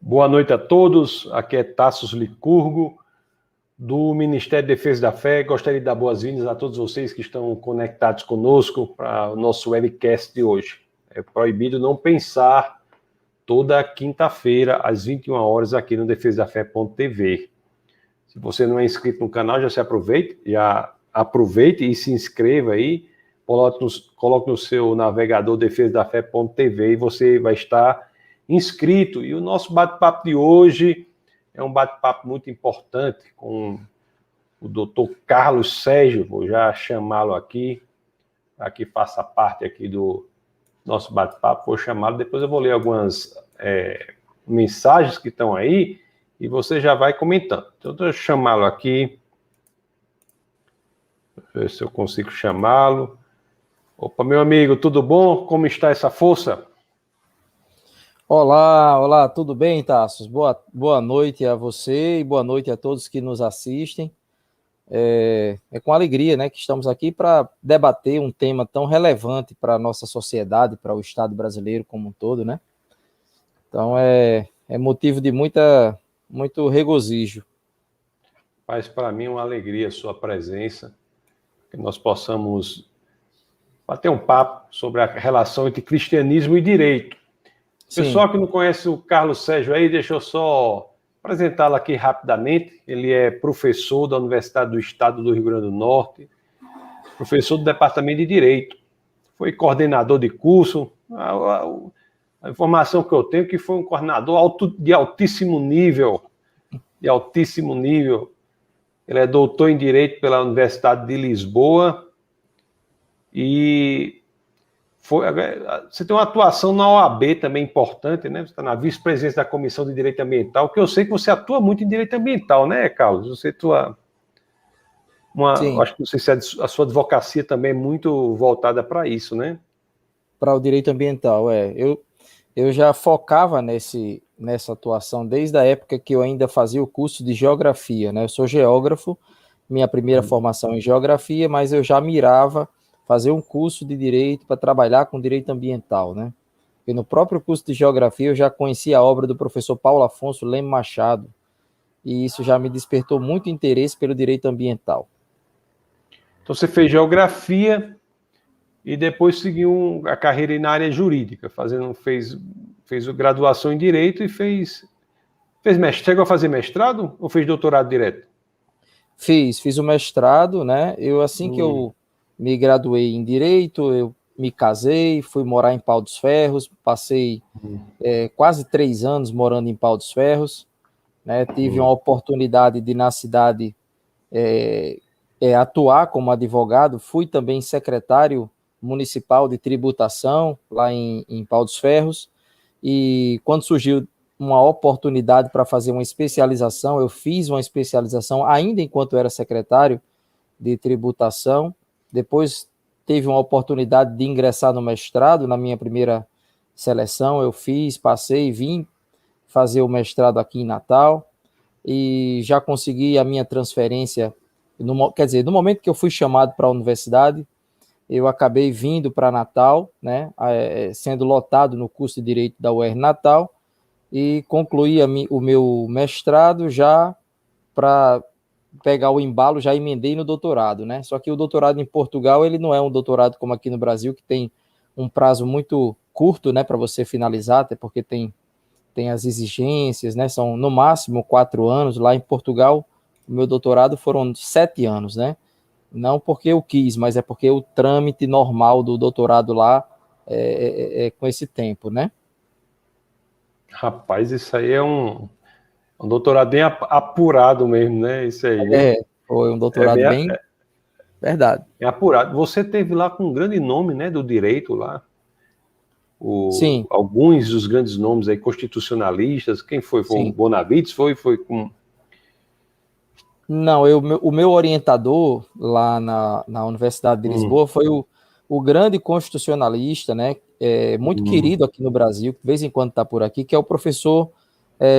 Boa noite a todos, aqui é Tassos Licurgo, do Ministério da Defesa da Fé. Gostaria de dar boas-vindas a todos vocês que estão conectados conosco para o nosso webcast de hoje. É proibido não pensar toda quinta-feira, às 21 horas, aqui no defesadafé.tv. Se você não é inscrito no canal, já aproveite e se inscreva aí, coloque no seu navegador defesadafé.tv e você vai estar inscrito. E o nosso bate-papo de hoje é um bate-papo muito importante com o Dr. Carlos Sérgio, vou já chamá-lo aqui, para que faça parte aqui do nosso bate-papo, vou chamá-lo, depois eu vou ler algumas mensagens que estão aí e você já vai comentando. Então, eu vou chamá-lo aqui, ver se eu consigo chamá-lo. Opa, meu amigo, tudo bom? Como está essa força? Olá, tudo bem, Tassos? Boa noite a você e boa noite a todos que nos assistem. É com alegria, né, que estamos aqui para debater um tema tão relevante para a nossa sociedade, para o Estado brasileiro como um todo, né? Então, é motivo de muito regozijo. Faz para mim uma alegria a sua presença, que nós possamos bater um papo sobre a relação entre cristianismo e direito. Sim. Pessoal que não conhece o Carlos Sérgio aí, deixa eu só apresentá-lo aqui rapidamente. Ele é professor da Universidade do Estado do Rio Grande do Norte, professor do Departamento de Direito, foi coordenador de curso. A informação que eu tenho é que foi um coordenador de altíssimo nível, Ele é doutor em Direito pela Universidade de Lisboa e você tem uma atuação na OAB também importante, né? Você está na vice-presidência da Comissão de Direito Ambiental, que eu sei que você atua muito em direito ambiental, né, Carlos? Você atua... Acho que não sei se a sua advocacia também é muito voltada para isso, né? Para o direito ambiental, Eu já focava nessa atuação desde a época que eu ainda fazia o curso de geografia, né? Eu sou geógrafo, minha primeira formação em geografia, mas eu já mirava fazer um curso de direito para trabalhar com direito ambiental, né? E no próprio curso de geografia eu já conhecia a obra do professor Paulo Afonso Leme Machado, e isso já me despertou muito interesse pelo direito ambiental. Então você fez geografia e depois seguiu a carreira na área jurídica, fez graduação em direito e fez mestrado. Chegou a fazer mestrado ou fez doutorado direto? Fiz o mestrado, né? Assim que eu me graduei em Direito, eu me casei, fui morar em Pau dos Ferros, passei quase 3 anos morando em Pau dos Ferros, né? Tive uma oportunidade de, na cidade, atuar como advogado, fui também secretário municipal de tributação lá em Pau dos Ferros, e quando surgiu uma oportunidade para fazer uma especialização, eu fiz uma especialização ainda enquanto era secretário de tributação. Depois teve uma oportunidade de ingressar no mestrado, na minha primeira seleção eu passei, vim fazer o mestrado aqui em Natal, e já consegui a minha transferência, no momento que eu fui chamado para a universidade, eu acabei vindo para Natal, né, sendo lotado no curso de Direito da UERN Natal, e concluí o meu mestrado já para pegar o embalo, já emendei no doutorado, né? Só que o doutorado em Portugal, ele não é um doutorado como aqui no Brasil, que tem um prazo muito curto, né, para você finalizar, até porque tem as exigências, né? São no máximo 4 anos. Lá em Portugal, o meu doutorado foram 7 anos, né? Não porque eu quis, mas é porque o trâmite normal do doutorado lá é com esse tempo, né? Rapaz, isso aí é um doutorado bem apurado mesmo, né? Isso aí. Foi um doutorado bem... Verdade. É apurado. Você teve lá com um grande nome, né, do direito lá. Sim. Alguns dos grandes nomes aí, constitucionalistas. Quem foi? Foi o Bonavides? Foi com... Não, o meu orientador lá na Universidade de Lisboa foi o grande constitucionalista, né, muito querido aqui no Brasil, que de vez em quando está por aqui, que é o professor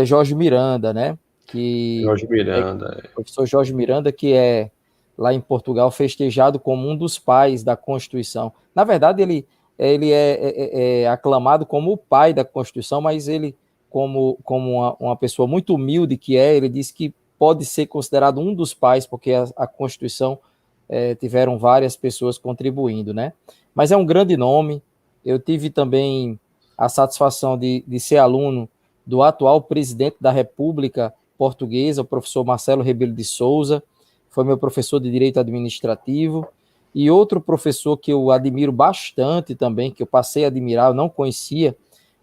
Jorge Miranda, né? O professor Jorge Miranda, que é lá em Portugal festejado como um dos pais da Constituição. Na verdade, ele é aclamado como o pai da Constituição, mas ele como uma pessoa muito humilde que ele disse que pode ser considerado um dos pais, porque a Constituição tiveram várias pessoas contribuindo, né? Mas é um grande nome. Eu tive também a satisfação de ser aluno do atual presidente da República Portuguesa, o professor Marcelo Rebelo de Souza, foi meu professor de Direito Administrativo, e outro professor que eu admiro bastante também, que eu passei a admirar, eu não conhecia,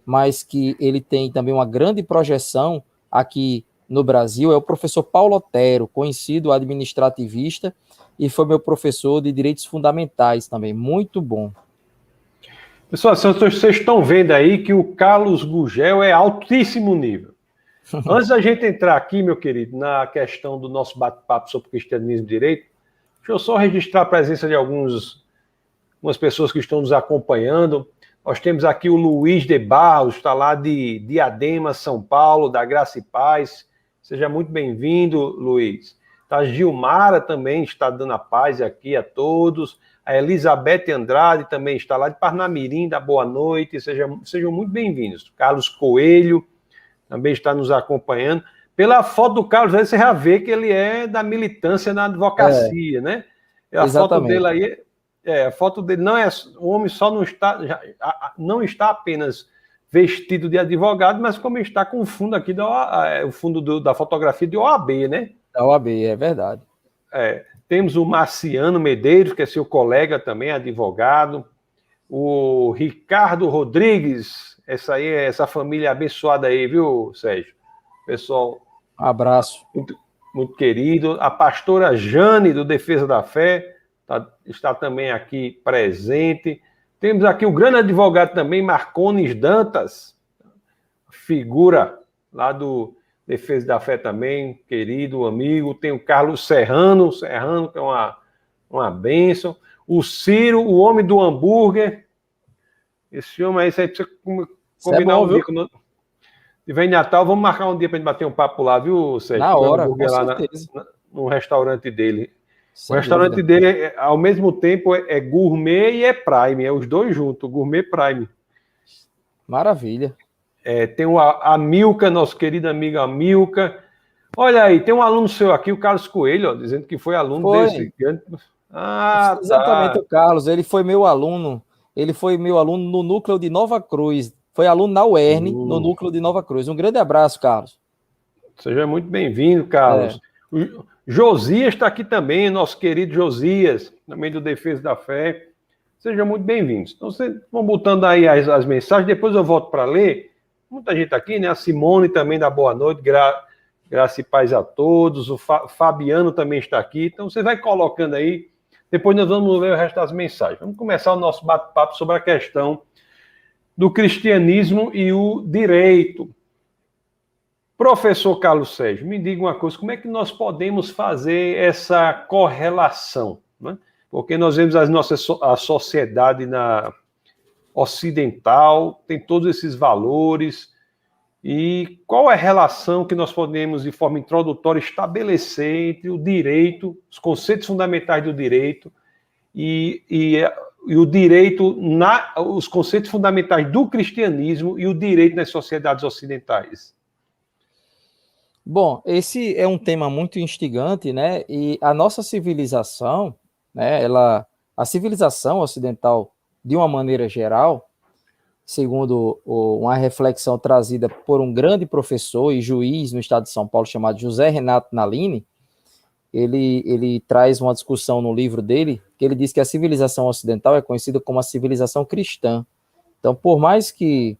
mas que ele tem também uma grande projeção aqui no Brasil, é o professor Paulo Otero, conhecido administrativista, e foi meu professor de Direitos Fundamentais também, muito bom. Pessoal, vocês estão vendo aí que o Carlos Gugel é altíssimo nível. Antes da gente entrar aqui, meu querido, na questão do nosso bate-papo sobre cristianismo e direito, deixa eu só registrar a presença de algumas pessoas que estão nos acompanhando. Nós temos aqui o Luiz de Barros, está lá de Diadema, São Paulo, da Graça e Paz. Seja muito bem-vindo, Luiz. A Gilmara também está dando a paz aqui a todos. A Elizabeth Andrade também está lá de Parnamirim, da boa noite. Sejam muito bem-vindos. Carlos Coelho também está nos acompanhando. Pela foto do Carlos, aí você já vê que ele é da militância na advocacia, né? A foto dele aí, a foto dele não é, o homem só não está apenas vestido de advogado, mas como está com o fundo aqui o fundo da fotografia de OAB, né? Da OAB, é verdade. Temos o Marciano Medeiros, que é seu colega também, advogado. O Ricardo Rodrigues, essa família abençoada aí, viu, Sérgio? Pessoal, um abraço. Muito, muito querido. A pastora Jane, do Defesa da Fé, está também aqui presente. Temos aqui o grande advogado também, Marcones Dantas, figura lá do Defesa da Fé também, querido amigo. Tem o Carlos Serrano, que é uma bênção. O Ciro, o homem do hambúrguer. Esse homem aí, você precisa combinar um dia. Quando vem Natal, vamos marcar um dia para a gente bater um papo lá, viu, Sérgio? Na hora, com certeza. No restaurante dele. O restaurante dele, ao mesmo tempo, é gourmet e é prime. É os dois juntos, gourmet prime. Maravilha. Tem a Milka, nosso querido amigo Milka. Olha aí, tem um aluno seu aqui, o Carlos Coelho, ó, dizendo que foi aluno desse. Exatamente, o Carlos. Ele foi meu aluno. Ele foi meu aluno no núcleo de Nova Cruz. Foi aluno na UERN, no núcleo de Nova Cruz. Um grande abraço, Carlos. Seja muito bem-vindo, Carlos. O Josias está aqui também, nosso querido Josias, também do Defesa da Fé. Sejam muito bem-vindos. Então, vocês vão botando aí as mensagens, depois eu volto para ler. Muita gente aqui, né? A Simone também dá boa noite, graça e paz a todos. O Fabiano também está aqui. Então, você vai colocando aí, depois nós vamos ler o resto das mensagens. Vamos começar o nosso bate-papo sobre a questão do cristianismo e o direito. Professor Carlos Sérgio, me diga uma coisa, como é que nós podemos fazer essa correlação? Né? Porque nós vemos a sociedade ocidental, tem todos esses valores, e qual é a relação que nós podemos, de forma introdutória, estabelecer entre o direito, os conceitos fundamentais do direito e o direito, os conceitos fundamentais do cristianismo e o direito nas sociedades ocidentais? Bom, esse é um tema muito instigante, né? E a nossa civilização, né? A civilização ocidental, de uma maneira geral, segundo uma reflexão trazida por um grande professor e juiz no estado de São Paulo chamado José Renato Nalini, ele traz uma discussão no livro dele, que ele diz que a civilização ocidental é conhecida como a civilização cristã. Então, por mais que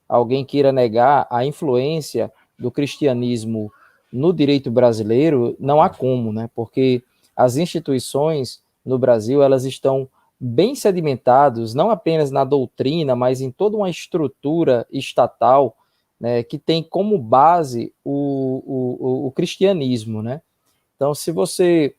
alguém queira negar a influência do cristianismo no direito brasileiro, não há como, né? Porque as instituições no Brasil, elas estão bem sedimentadas, não apenas na doutrina, mas em toda uma estrutura estatal, né, que tem como base o cristianismo, né? Então, se você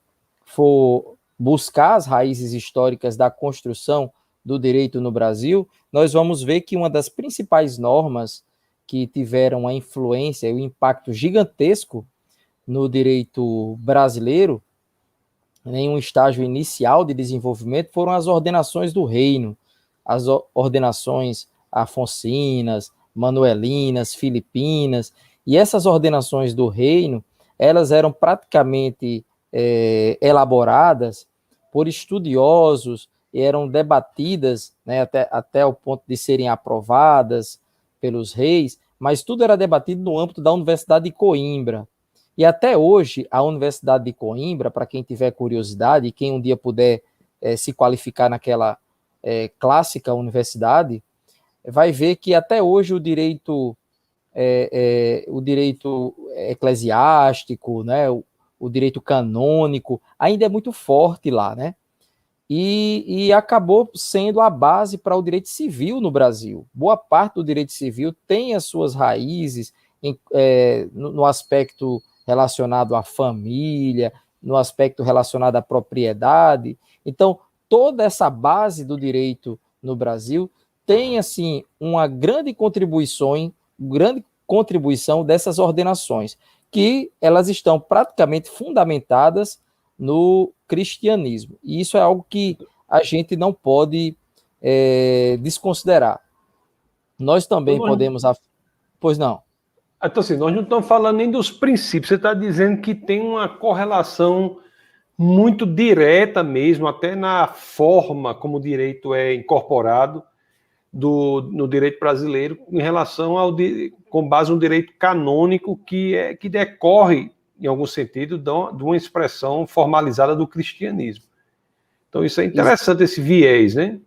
for buscar as raízes históricas da construção do direito no Brasil, nós vamos ver que uma das principais normas que tiveram a influência e o impacto gigantesco no direito brasileiro, em um estágio inicial de desenvolvimento, foram as ordenações do reino, as ordenações afonsinas, manuelinas, filipinas, e essas ordenações do reino, elas eram praticamente elaboradas por estudiosos e eram debatidas, né, até o ponto de serem aprovadas pelos reis, mas tudo era debatido no âmbito da Universidade de Coimbra. E até hoje, a Universidade de Coimbra, para quem tiver curiosidade, e quem um dia puder se qualificar naquela clássica universidade, vai ver que até hoje o direito eclesiástico, né, o direito canônico, ainda é muito forte lá, né? E acabou sendo a base para o direito civil no Brasil. Boa parte do direito civil tem as suas raízes no aspecto relacionado à família, no aspecto relacionado à propriedade. Então, toda essa base do direito no Brasil tem, assim, uma grande contribuição dessas ordenações, que elas estão praticamente fundamentadas no cristianismo. E isso é algo que a gente não pode desconsiderar. Nós também podemos... Pois não. Então, assim, nós não estamos falando nem dos princípios, você está dizendo que tem uma correlação muito direta mesmo, até na forma como o direito é incorporado no direito brasileiro, em relação com base no direito canônico que decorre, em algum sentido, de uma expressão formalizada do cristianismo. Então, isso é interessante, esse viés, né?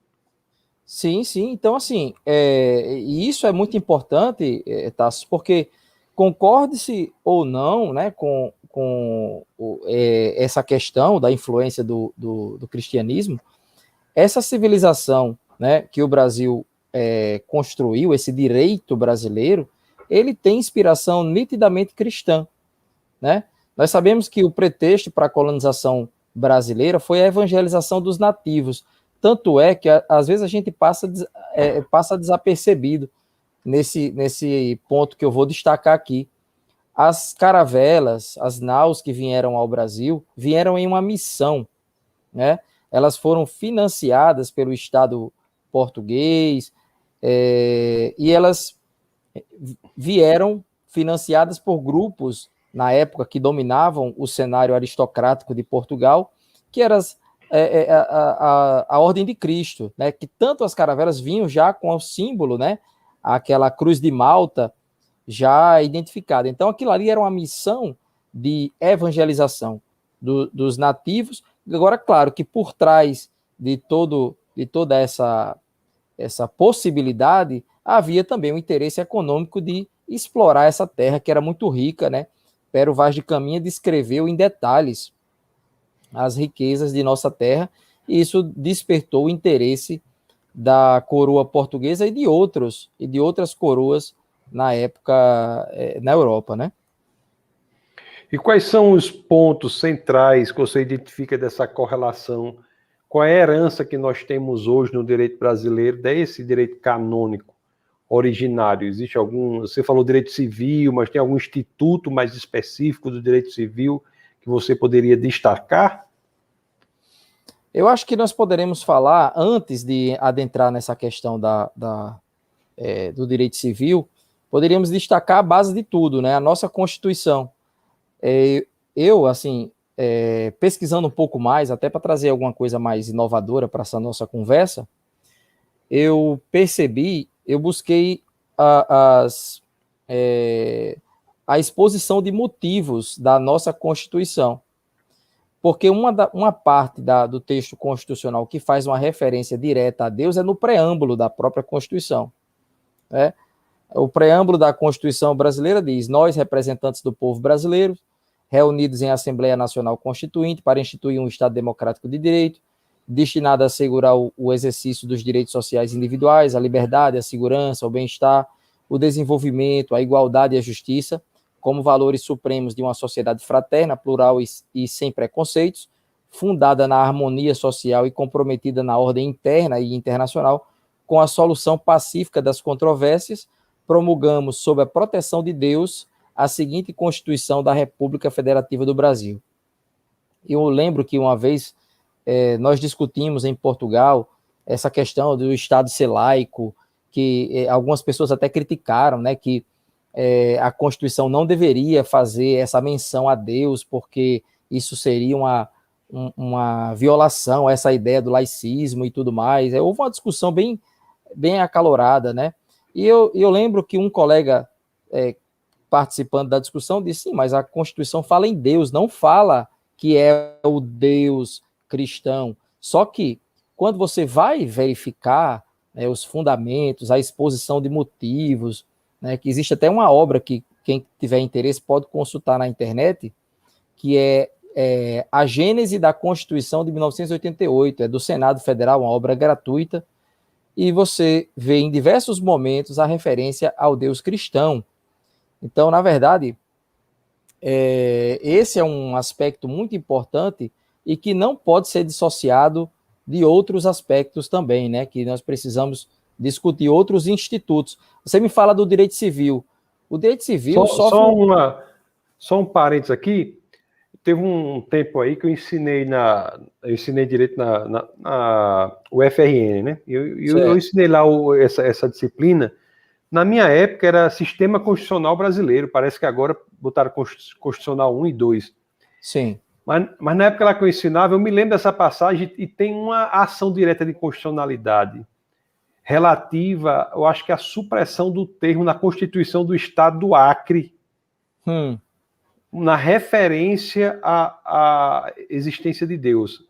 Sim, sim. Então, assim, e isso é muito importante, Tasso, porque concorde-se ou não, né, com essa questão da influência do cristianismo, essa civilização, né, que o Brasil construiu, esse direito brasileiro, ele tem inspiração nitidamente cristã, né? Nós sabemos que o pretexto para a colonização brasileira foi a evangelização dos nativos, tanto é que às vezes a gente passa desapercebido nesse ponto que eu vou destacar aqui. As caravelas, as naus que vieram ao Brasil, vieram em uma missão, né? Elas foram financiadas pelo Estado português, e elas vieram financiadas por grupos, na época, que dominavam o cenário aristocrático de Portugal, que eram a Ordem de Cristo, né? Que tanto as caravelas vinham já com o símbolo, né? Aquela cruz de Malta já identificada. Então, aquilo ali era uma missão de evangelização dos nativos. Agora, claro que por trás de toda essa possibilidade, havia também um interesse econômico de explorar essa terra, que era muito rica, né? Pero Vaz de Caminha descreveu em detalhes as riquezas de nossa terra, e isso despertou o interesse da coroa portuguesa e de outras coroas na época na Europa, né? E quais são os pontos centrais que você identifica dessa correlação? Qual é a herança que nós temos hoje no direito brasileiro desse direito canônico originário? Existe algum... Você falou direito civil, mas tem algum instituto mais específico do direito civil que você poderia destacar? Eu acho que nós poderemos falar, antes de adentrar nessa questão do direito civil, poderíamos destacar a base de tudo, né? A nossa Constituição. Eu, assim, pesquisando um pouco mais, até para trazer alguma coisa mais inovadora para essa nossa conversa, eu busquei a exposição de motivos da nossa Constituição. Porque uma parte do texto constitucional que faz uma referência direta a Deus é no preâmbulo da própria Constituição, né? O preâmbulo da Constituição brasileira diz: nós, representantes do povo brasileiro, reunidos em Assembleia Nacional Constituinte para instituir um Estado democrático de direito, destinado a assegurar o exercício dos direitos sociais individuais, a liberdade, a segurança, o bem-estar, o desenvolvimento, a igualdade e a justiça, como valores supremos de uma sociedade fraterna, plural e sem preconceitos, fundada na harmonia social e comprometida na ordem interna e internacional, com a solução pacífica das controvérsias, promulgamos, sob a proteção de Deus, a seguinte Constituição da República Federativa do Brasil. Eu lembro que uma vez nós discutimos em Portugal essa questão do Estado ser laico, que algumas pessoas até criticaram, né, que a Constituição não deveria fazer essa menção a Deus, porque isso seria uma violação a essa ideia do laicismo e tudo mais. Houve uma discussão bem acalorada, né? E eu lembro que um colega participando da discussão disse, sim, mas a Constituição fala em Deus, não fala que é o Deus cristão. Só que, quando você vai verificar, né, os fundamentos, a exposição de motivos, né, que existe até uma obra que quem tiver interesse pode consultar na internet, que é A Gênese da Constituição de 1988, é do Senado Federal, uma obra gratuita, e você vê em diversos momentos a referência ao Deus cristão. Então, na verdade, esse é um aspecto muito importante e que não pode ser dissociado de outros aspectos também, né? Que nós precisamos discutir outros institutos. Você me fala do direito civil. O direito civil Só um parênteses aqui. Teve um tempo aí que eu ensinei direito na UFRN, né? Eu ensinei lá essa disciplina. Na minha época era Sistema Constitucional Brasileiro. Parece que agora botaram Constitucional 1 e 2. Sim. Mas na época lá que eu ensinava, eu me lembro dessa passagem e tem uma ação direta de constitucionalidade relativa, eu acho que à supressão do termo na Constituição do Estado do Acre, na referência à existência de Deus.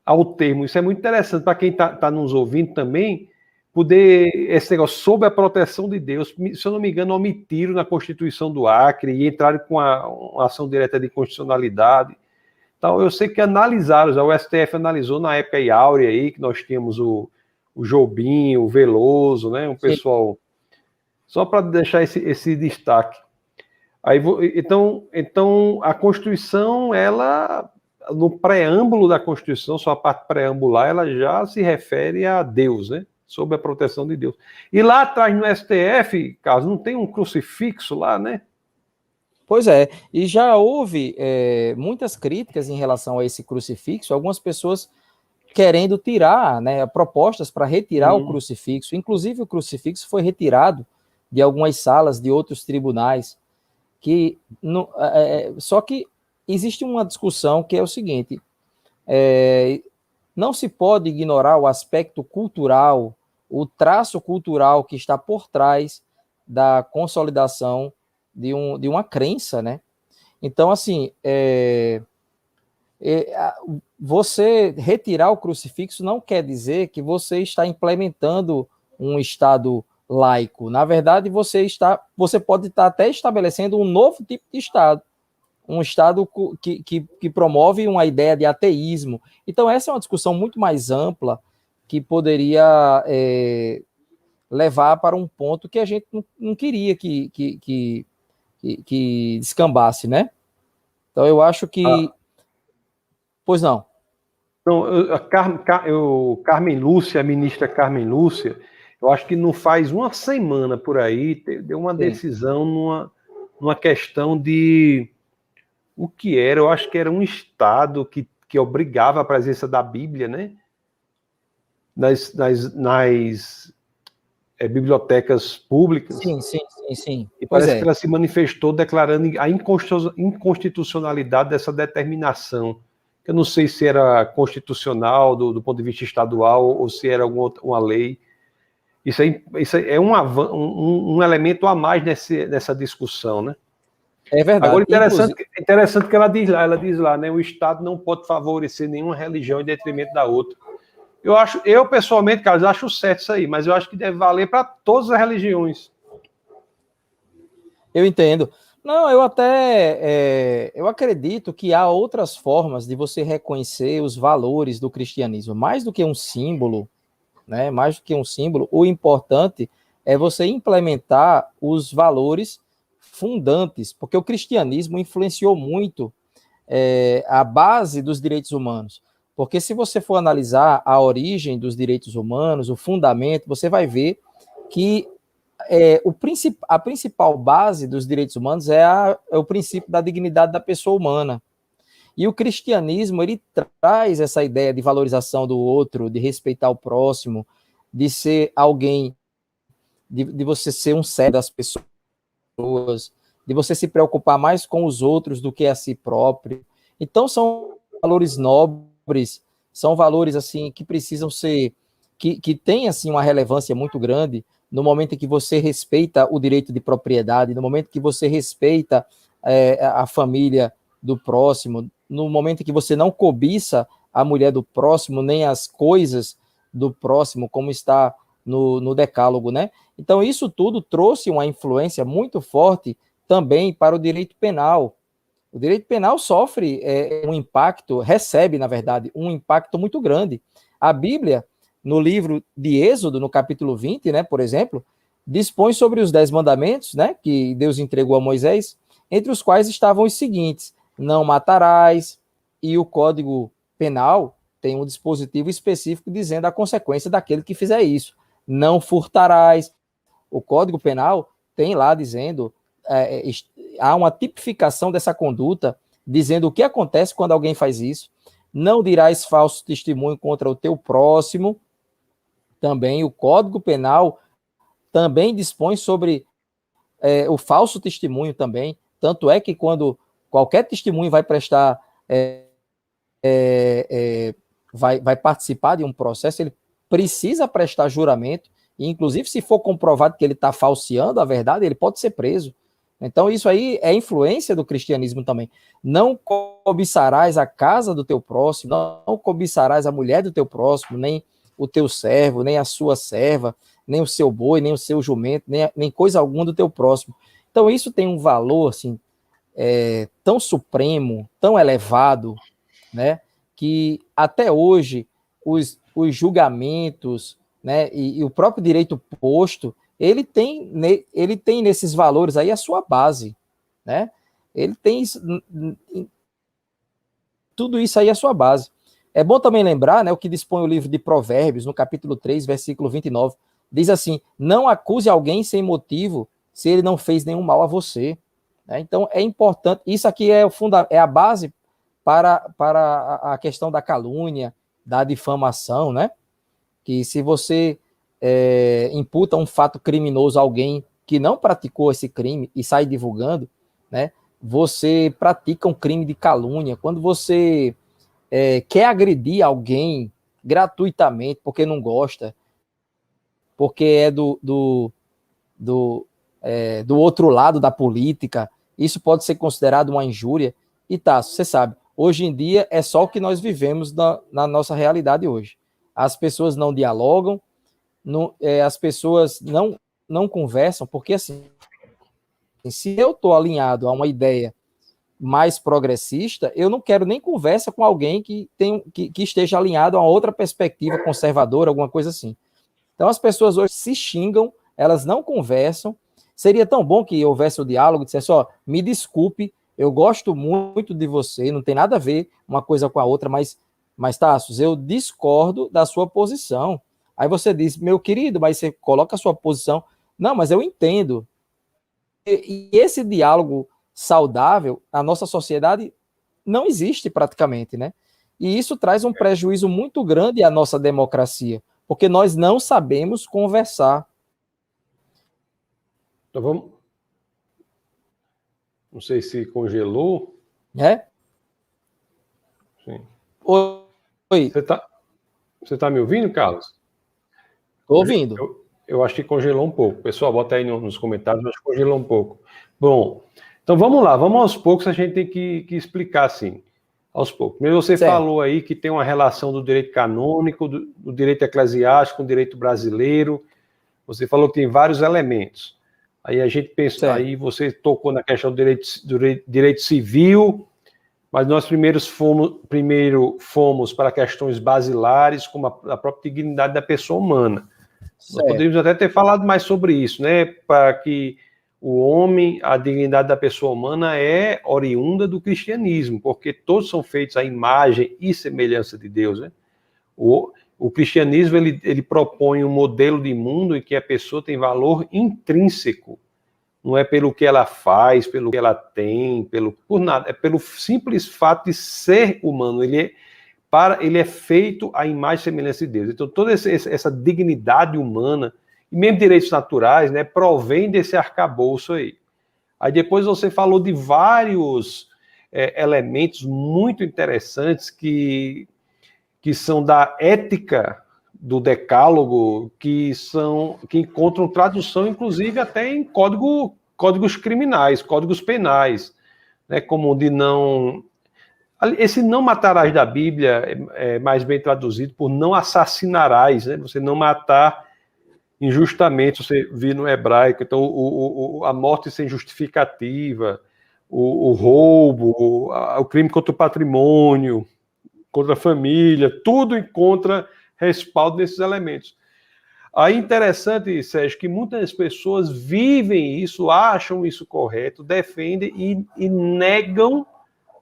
Ao termo. Isso é muito interessante para quem está nos ouvindo também, poder, esse negócio, sob a proteção de Deus, se eu não me engano, omitiram na Constituição do Acre e entraram com uma ação direta de constitucionalidade. Então, eu sei que analisaram, o STF analisou na época áurea aí, que nós tínhamos o Jobim, o Veloso, né, um pessoal, só para deixar esse destaque. Aí, então, a Constituição, ela, no preâmbulo da Constituição, sua parte preambular, ela já se refere a Deus, né? Sob a proteção de Deus. E lá atrás no STF, Carlos, não tem um crucifixo lá, né? Pois é, e já houve muitas críticas em relação a esse crucifixo, algumas pessoas querendo tirar, né, propostas para retirar o crucifixo. Inclusive o crucifixo foi retirado de algumas salas de outros tribunais. Só que existe uma discussão que é o seguinte, não se pode ignorar o aspecto cultural, o traço cultural que está por trás da consolidação de uma crença, né? Então, assim, você retirar o crucifixo não quer dizer que você está implementando um Estado laico. Na verdade, você pode estar até estabelecendo um novo tipo de Estado, um Estado que promove uma ideia de ateísmo. Então, essa é uma discussão muito mais ampla que poderia levar para um ponto que a gente não queria que descambasse, né? Então, eu acho que... Pois não. Então, Carmen Lúcia, a ministra Carmen Lúcia, eu acho que não faz uma semana por aí, deu uma decisão numa questão de... O que era? Eu acho que era um Estado que obrigava a presença da Bíblia, né? Nas bibliotecas públicas. Sim. E parece que ela se manifestou declarando a inconstitucionalidade dessa determinação. Eu não sei se era constitucional do ponto de vista estadual ou se era uma lei. Isso é um elemento a mais nessa discussão, né? É verdade. Agora, interessante que ela diz lá, né? O Estado não pode favorecer nenhuma religião em detrimento da outra. Eu pessoalmente, Carlos, acho certo isso aí, mas eu acho que deve valer para todas as religiões. Eu entendo. Não, eu acredito que há outras formas de você reconhecer os valores do cristianismo, mais do que um símbolo, né? Mais do que um símbolo, o importante é você implementar os valores fundantes, porque o cristianismo influenciou muito a base dos direitos humanos. Porque se você for analisar a origem dos direitos humanos, o fundamento, você vai ver que a principal base dos direitos humanos é o princípio da dignidade da pessoa humana. E o cristianismo, ele traz essa ideia de valorização do outro, de respeitar o próximo, de ser alguém, de você ser um servo das pessoas, de você se preocupar mais com os outros do que a si próprio. Então, são valores nobres, são valores, assim, que precisam ser, que têm, assim, uma relevância muito grande no momento em que você respeita o direito de propriedade, no momento que você respeita a família do próximo, no momento em que você não cobiça a mulher do próximo, nem as coisas do próximo, como está no Decálogo, né? Então, isso tudo trouxe uma influência muito forte também para o direito penal. O direito penal sofre um impacto, recebe, na verdade, um impacto muito grande. A Bíblia, no livro de Êxodo, no capítulo 20, né, por exemplo, dispõe sobre os 10 mandamentos, né, que Deus entregou a Moisés, entre os quais estavam os seguintes: não matarás, e o Código Penal tem um dispositivo específico dizendo a consequência daquele que fizer isso. Não furtarás. O Código Penal tem lá dizendo, há uma tipificação dessa conduta, dizendo o que acontece quando alguém faz isso. Não dirás falso testemunho contra o teu próximo. Também o Código Penal também dispõe sobre o falso testemunho também. Tanto é que quando qualquer testemunho vai prestar, vai participar de um processo, ele precisa prestar juramento, e inclusive se for comprovado que ele está falseando a verdade, ele pode ser preso. Então isso aí é influência do cristianismo também. Não cobiçarás a casa do teu próximo, não cobiçarás a mulher do teu próximo, nem o teu servo, nem a sua serva, nem o seu boi, nem o seu jumento, nem coisa alguma do teu próximo. Então isso tem um valor assim, tão supremo, tão elevado, né, que até hoje os julgamentos, né, e o próprio direito posto, ele tem nesses valores aí a sua base, né? Ele tem tudo isso aí a sua base. É bom também lembrar, né, o que dispõe o livro de Provérbios, no capítulo 3, versículo 29, diz assim: não acuse alguém sem motivo se ele não fez nenhum mal a você. Então é importante, isso aqui é a base para a questão da calúnia, da difamação, né? Que se você imputa um fato criminoso a alguém que não praticou esse crime e sai divulgando, né? Você pratica um crime de calúnia. Quando você quer agredir alguém gratuitamente porque não gosta, porque é do outro lado da política, isso pode ser considerado uma injúria. E tá, você sabe, hoje em dia é só o que nós vivemos na nossa realidade hoje. As pessoas não dialogam, as pessoas não conversam, porque assim, se eu estou alinhado a uma ideia mais progressista, eu não quero nem conversa com alguém que esteja alinhado a outra perspectiva conservadora, alguma coisa assim. Então as pessoas hoje se xingam, elas não conversam. Seria tão bom que houvesse o diálogo, dissesse: ó, me desculpe, eu gosto muito de você, não tem nada a ver uma coisa com a outra, mas Tassos, eu discordo da sua posição. Aí você diz: meu querido, mas você coloca a sua posição. Não, mas eu entendo. E esse diálogo saudável, a nossa sociedade não existe praticamente, né? E isso traz um prejuízo muito grande à nossa democracia, porque nós não sabemos conversar. Então vamos. Não sei se congelou. Sim. Oi. Você tá me ouvindo, Carlos? Estou ouvindo. Eu acho que congelou um pouco. Pessoal, bota aí nos comentários, acho que congelou um pouco. Bom, então vamos lá, vamos aos poucos, a gente tem que explicar assim, aos poucos. Primeiro você falou aí que tem uma relação do direito canônico, do direito eclesiástico com o direito brasileiro. Você falou que tem vários elementos. Aí a gente pensa, aí você tocou na questão do direito civil, mas nós primeiro fomos para questões basilares, como a própria dignidade da pessoa humana. Nós poderíamos até ter falado mais sobre isso, né? Para que o homem, a dignidade da pessoa humana é oriunda do cristianismo, porque todos são feitos à imagem e semelhança de Deus, né? O cristianismo, ele propõe um modelo de mundo em que a pessoa tem valor intrínseco. Não é pelo que ela faz, pelo que ela tem, por nada. É pelo simples fato de ser humano. ele é feito à imagem e semelhança de Deus. Então, toda essa dignidade humana, e mesmo direitos naturais, né, provém desse arcabouço aí. Aí depois você falou de vários elementos muito interessantes que são da ética do decálogo, que encontram tradução, inclusive, até em códigos criminais, códigos penais, né, como de não... Esse não matarás da Bíblia é mais bem traduzido por não assassinarás, né? Você não matar injustamente, você viu no hebraico. Então, a morte sem justificativa, o roubo, o crime contra o patrimônio, contra a família, tudo encontra respaldo nesses elementos. Aí, interessante, Sérgio, que muitas pessoas vivem isso, acham isso correto, defendem e negam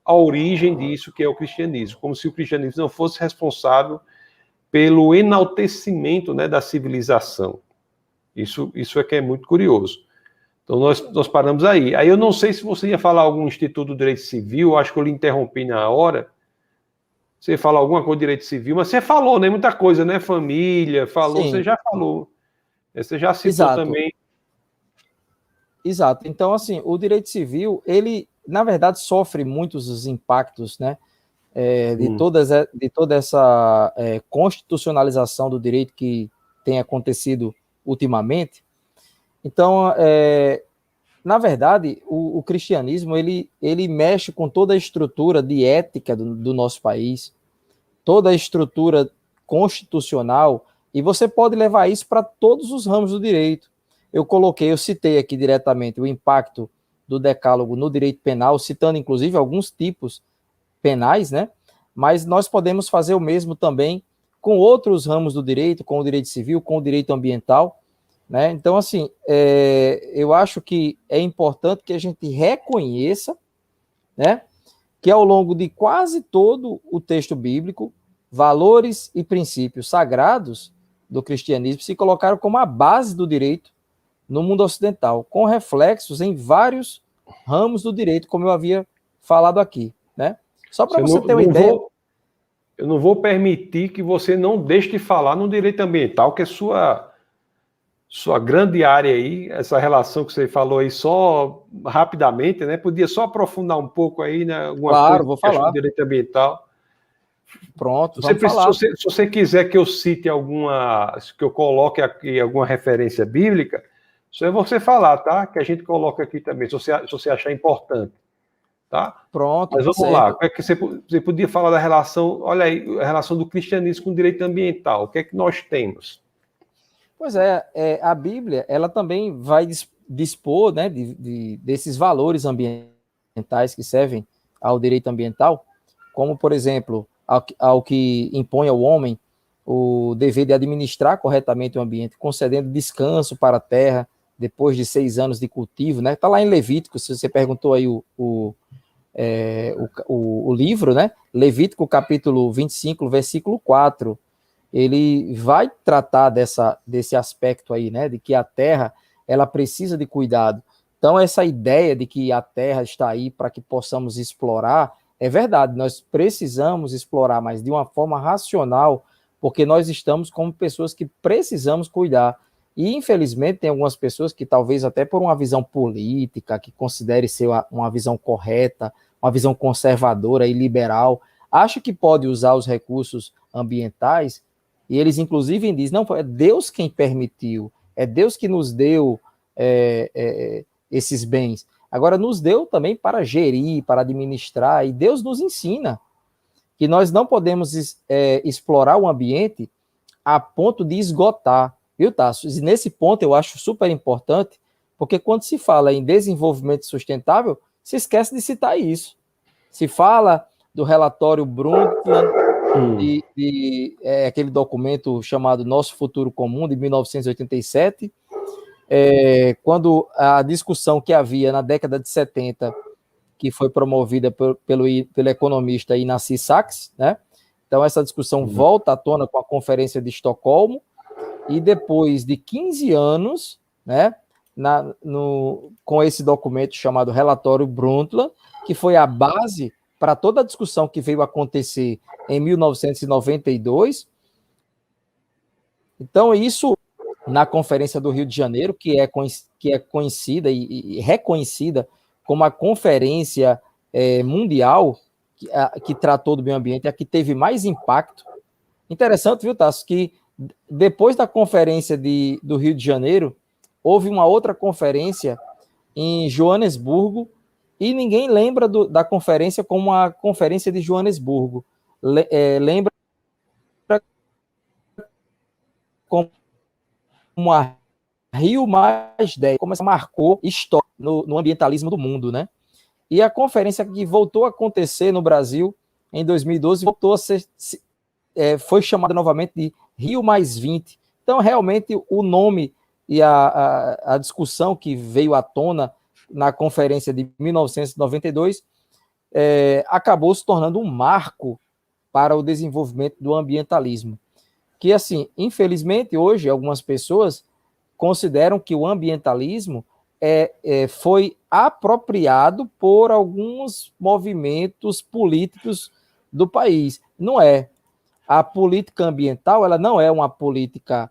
a origem disso, que é o cristianismo, como se o cristianismo não fosse responsável pelo enaltecimento, né, da civilização. Isso é que é muito curioso. Então, nós paramos aí. Aí eu não sei se você ia falar algum Instituto do Direito Civil, acho que eu lhe interrompi na hora. Você fala alguma coisa de direito civil, mas você falou, né, muita coisa, né, família, falou, sim. Você já falou. Você já citou Exato. Também. Exato. Então, assim, o direito civil, ele, na verdade, sofre muitos os impactos, né, de toda essa constitucionalização do direito que tem acontecido ultimamente. Então, na verdade, o cristianismo, ele mexe com toda a estrutura de ética do nosso país, toda a estrutura constitucional, e você pode levar isso para todos os ramos do direito. Eu citei aqui diretamente o impacto do decálogo no direito penal, citando inclusive alguns tipos penais, né? Mas nós podemos fazer o mesmo também com outros ramos do direito, com o direito civil, com o direito ambiental, né? Então, assim, eu acho que é importante que a gente reconheça, né, que ao longo de quase todo o texto bíblico, valores e princípios sagrados do cristianismo se colocaram como a base do direito no mundo ocidental, com reflexos em vários ramos do direito, como eu havia falado aqui, né? Só para você ter uma ideia... Eu não vou permitir que você não deixe de falar no direito ambiental, que é sua grande área aí, essa relação que você falou aí só rapidamente, né? Podia só aprofundar um pouco aí, né? Alguma coisa vou falar. Do direito ambiental. Pronto, vamos falar. Se você quiser que eu cite que eu coloque aqui alguma referência bíblica, isso é você falar, tá? Que a gente coloca aqui também, se você achar importante, tá? Pronto. Mas vamos lá, o que é que você podia falar da relação, olha aí, a relação do cristianismo com o direito ambiental, o que é que nós temos? Pois a Bíblia, ela também vai dispor, né, desses valores ambientais que servem ao direito ambiental, como, por exemplo, ao que impõe ao homem o dever de administrar corretamente o ambiente, concedendo descanso para a terra depois de 6 anos de cultivo, né? Está lá em Levítico, se você perguntou aí o livro, né? Levítico capítulo 25, versículo 4, ele vai tratar desse aspecto aí, né? De que a terra, ela precisa de cuidado. Então, essa ideia de que a terra está aí para que possamos explorar, é verdade, nós precisamos explorar, mas de uma forma racional, porque nós estamos como pessoas que precisamos cuidar. E, infelizmente, tem algumas pessoas que talvez até por uma visão política, que considere ser uma visão correta, uma visão conservadora e liberal, acha que pode usar os recursos ambientais, e eles inclusive dizem, não, é Deus quem permitiu, é Deus que nos deu esses bens. Agora, nos deu também para gerir, para administrar, e Deus nos ensina que nós não podemos explorar o ambiente a ponto de esgotar, viu, Tasso? E nesse ponto eu acho super importante, porque quando se fala em desenvolvimento sustentável, se esquece de citar isso. Se fala do relatório Brundtland, aquele documento chamado Nosso Futuro Comum, de 1987, quando a discussão que havia na década de 70, que foi promovida pelo economista Inácio Sachs, né? Então, essa discussão volta à tona com a Conferência de Estocolmo, e depois de 15 anos, né, com esse documento chamado Relatório Brundtland, que foi a base para toda a discussão que veio acontecer em 1992. Então, isso na Conferência do Rio de Janeiro, que é conhecida e reconhecida como a conferência mundial que tratou do meio ambiente, a que teve mais impacto. Interessante, viu, Tasso, que depois da conferência do Rio de Janeiro, houve uma outra conferência em Joanesburgo, e ninguém lembra da conferência como a Conferência de Joanesburgo. Lembra como a Rio mais 10, como essa marcou história no ambientalismo do mundo, né? E a conferência que voltou a acontecer no Brasil em 2012 voltou a ser, foi chamada novamente de Rio mais 20. Então, realmente, o nome e a discussão que veio à tona na conferência de 1992 acabou se tornando um marco para o desenvolvimento do ambientalismo. Que, assim, infelizmente, hoje, algumas pessoas consideram que o ambientalismo foi apropriado por alguns movimentos políticos do país. Não é. A política ambiental, ela não é uma política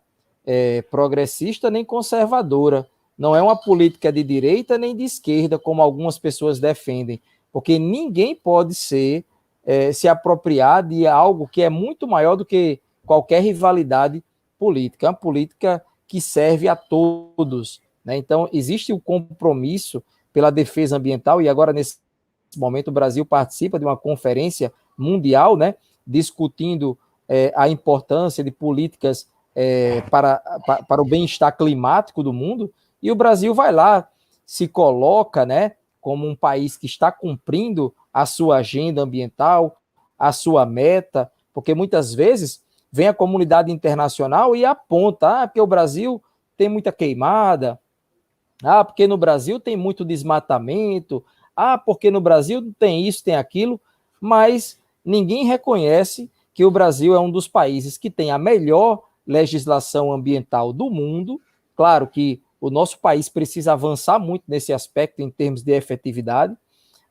progressista nem conservadora. Não é uma política de direita nem de esquerda, como algumas pessoas defendem. Porque ninguém pode se apropriar de algo que é muito maior do que qualquer rivalidade política. É uma política que serve a todos, né? Então, existe o compromisso pela defesa ambiental, e agora, nesse momento, o Brasil participa de uma conferência mundial, né, discutindo a importância de políticas para o bem-estar climático do mundo, e o Brasil vai lá, se coloca, né, como um país que está cumprindo a sua agenda ambiental, a sua meta, porque muitas vezes vem a comunidade internacional e aponta, porque o Brasil tem muita queimada, porque no Brasil tem muito desmatamento, porque no Brasil tem isso, tem aquilo, mas ninguém reconhece que o Brasil é um dos países que tem a melhor legislação ambiental do mundo. Claro que o nosso país precisa avançar muito nesse aspecto em termos de efetividade,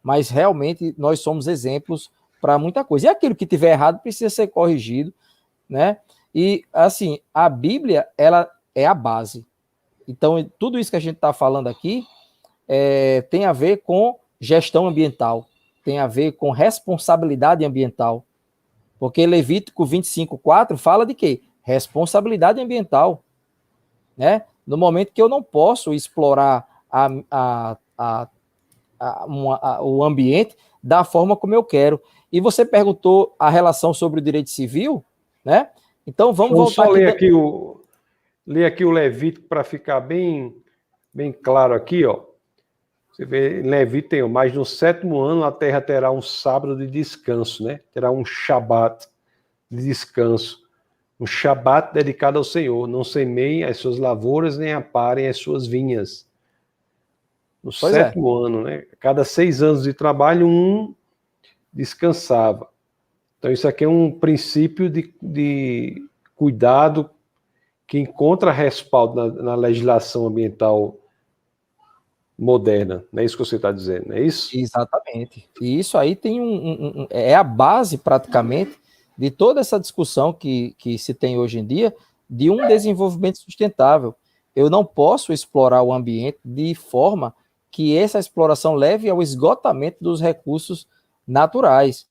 mas realmente nós somos exemplos para muita coisa. E aquilo que tiver errado precisa ser corrigido, né? E, assim, a Bíblia, ela é a base. Então, tudo isso que a gente está falando aqui tem a ver com gestão ambiental, tem a ver com responsabilidade ambiental. Porque Levítico 25:4 fala de quê? Responsabilidade ambiental, né? No momento que eu não posso explorar o ambiente da forma como eu quero. E você perguntou a relação sobre o direito civil, né? Então vamos voltar só ler aqui o Levítico para ficar bem claro aqui, ó. Você vê, em Levítico tem, mas no 7º ano a terra terá um sábado de descanso, né? Terá um Shabat de descanso. Um Shabat dedicado ao Senhor. Não semeiem as suas lavouras, nem aparem as suas vinhas. No 7º ano, né? Cada 6 anos de trabalho, um descansava. Então, isso aqui é um princípio de cuidado que encontra respaldo na legislação ambiental moderna. Não é isso que você está dizendo, não é isso? Exatamente. E isso aí tem é a base, praticamente, de toda essa discussão que se tem hoje em dia de um desenvolvimento sustentável. Eu não posso explorar o ambiente de forma que essa exploração leve ao esgotamento dos recursos naturais.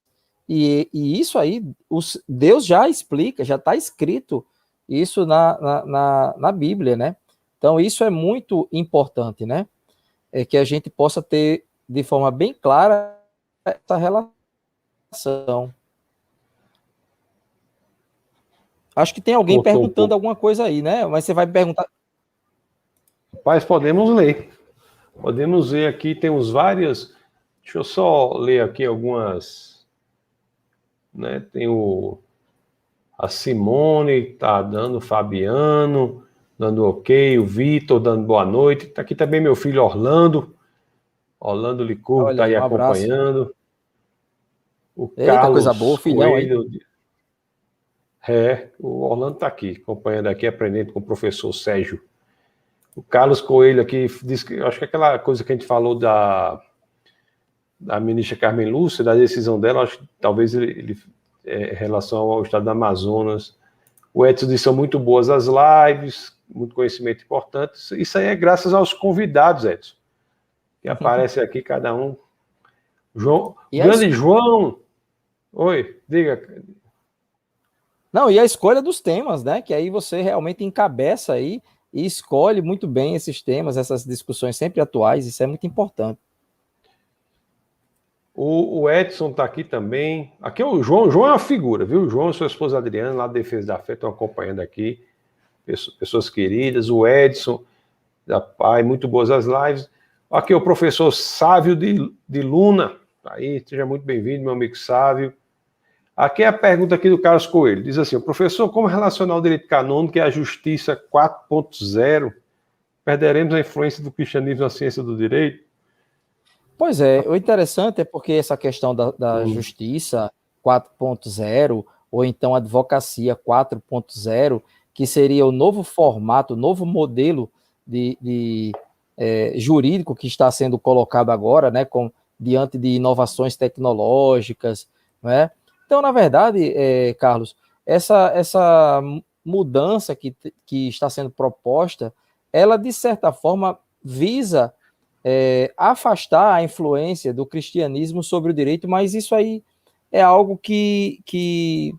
E isso aí, Deus já explica, já está escrito isso na Bíblia, né? Então, isso é muito importante, né? Que a gente possa ter de forma bem clara essa relação. Acho que tem alguém perguntando alguma coisa aí, né? Mas você vai me perguntar. Rapaz, podemos ler. Podemos ver aqui, temos várias. Deixa eu só ler aqui algumas. Né? Tem a Simone, tá dando, o Fabiano, dando ok, o Vitor dando boa noite. Tá aqui também meu filho Orlando Licurgo está aí acompanhando. O Carlos coisa boa, filhão Coelho. O Orlando está aqui, acompanhando aqui, aprendendo com o professor Sérgio. O Carlos Coelho aqui diz que, acho que aquela coisa que a gente falou da ministra Carmen Lúcia, da decisão dela, acho que talvez em relação ao estado do Amazonas. O Edson disse, são muito boas as lives, muito conhecimento importante. Isso aí é graças aos convidados, Edson, que aparecem aqui, cada um. João, grande João! Oi, diga. Não, e a escolha dos temas, né? Que aí você realmente encabeça aí e escolhe muito bem esses temas, essas discussões sempre atuais, isso é muito importante. O Edson está aqui também. Aqui é o João. O João é uma figura, viu? O João e sua esposa Adriana, lá da Defesa da Fé, estão acompanhando aqui. Pessoas queridas. O Edson, da Pai, muito boas as lives. Aqui é o professor Sávio de Luna. Aí, seja muito bem-vindo, meu amigo Sávio. Aqui é a pergunta aqui do Carlos Coelho. Diz assim, professor, como relacionar o direito canônico e a justiça 4.0? Perderemos a influência do cristianismo na ciência do direito? Pois é, o interessante é porque essa questão da justiça 4.0, ou então advocacia 4.0, que seria o novo formato, o novo modelo jurídico que está sendo colocado agora, né, diante de inovações tecnológicas, né? Então, na verdade, Carlos, essa mudança que está sendo proposta, ela, de certa forma, visa afastar a influência do cristianismo sobre o direito, mas isso aí é algo que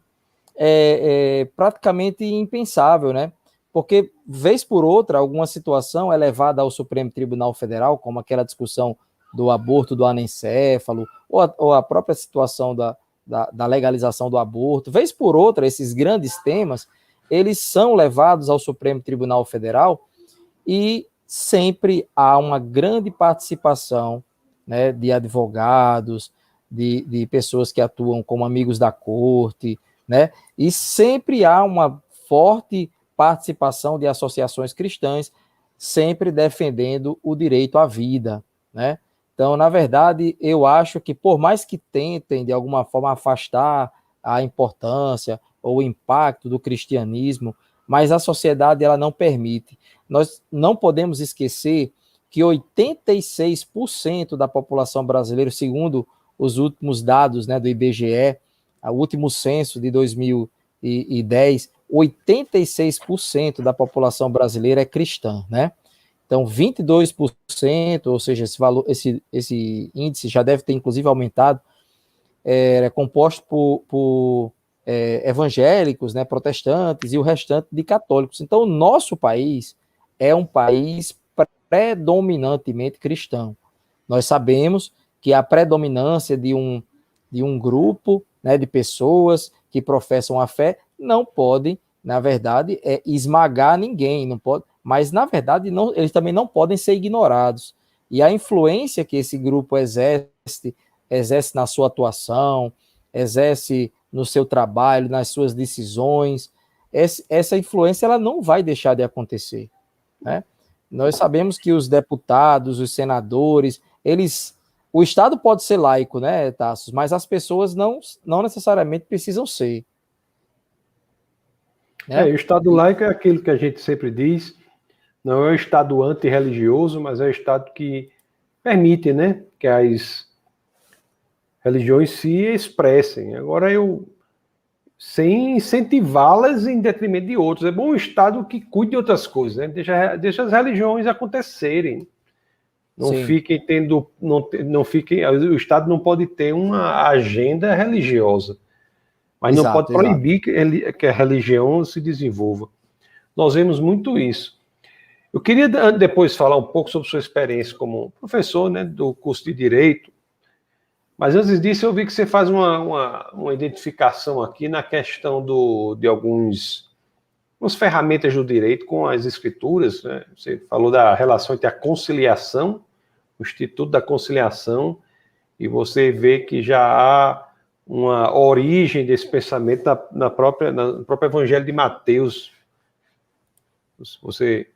é praticamente impensável, né? Porque, vez por outra, alguma situação é levada ao Supremo Tribunal Federal, como aquela discussão do aborto do anencéfalo, ou a própria situação da legalização do aborto. Vez por outra, esses grandes temas, eles são levados ao Supremo Tribunal Federal e sempre há uma grande participação, né, de advogados, de pessoas que atuam como amigos da corte, né, e sempre há uma forte participação de associações cristãs, sempre defendendo o direito à vida, né? Então, na verdade, eu acho que por mais que tentem, de alguma forma, afastar a importância ou o impacto do cristianismo, mas a sociedade ela não permite. Nós não podemos esquecer que 86% da população brasileira, segundo os últimos dados, né, do IBGE, o último censo de 2010, 86% da população brasileira é cristã, né? Então, 22%, ou seja, esse índice já deve ter, inclusive, aumentado, é composto por evangélicos, né, protestantes, e o restante de católicos. Então, o nosso país é um país predominantemente cristão. Nós sabemos que a predominância de um grupo, né, de pessoas que professam a fé não pode, na verdade, esmagar ninguém, não pode, mas, na verdade, eles também não podem ser ignorados. E a influência que esse grupo exerce na sua atuação, exerce no seu trabalho, nas suas decisões, essa influência ela não vai deixar de acontecer, né? Nós sabemos que os deputados, os senadores, o Estado pode ser laico, né, Tassos? Mas as pessoas não necessariamente precisam ser. Né? O Estado laico é aquilo que a gente sempre diz, não é um Estado antirreligioso, mas é um Estado que permite, né, que as religiões se expressem. Agora, sem incentivá-las em detrimento de outros. É bom um Estado que cuide de outras coisas, né? Deixa as religiões acontecerem. Não fiquem tendo. Não fiquem, o Estado não pode ter uma agenda religiosa, mas não pode proibir que a religião se desenvolva. Nós vemos muito isso. Eu queria depois falar um pouco sobre sua experiência como professor, né, do curso de Direito, mas antes disso eu vi que você faz uma identificação aqui na questão de algumas ferramentas do direito com as escrituras, né? Você falou da relação entre a conciliação, o Instituto da Conciliação, e você vê que já há uma origem desse pensamento no próprio Evangelho de Mateus. Você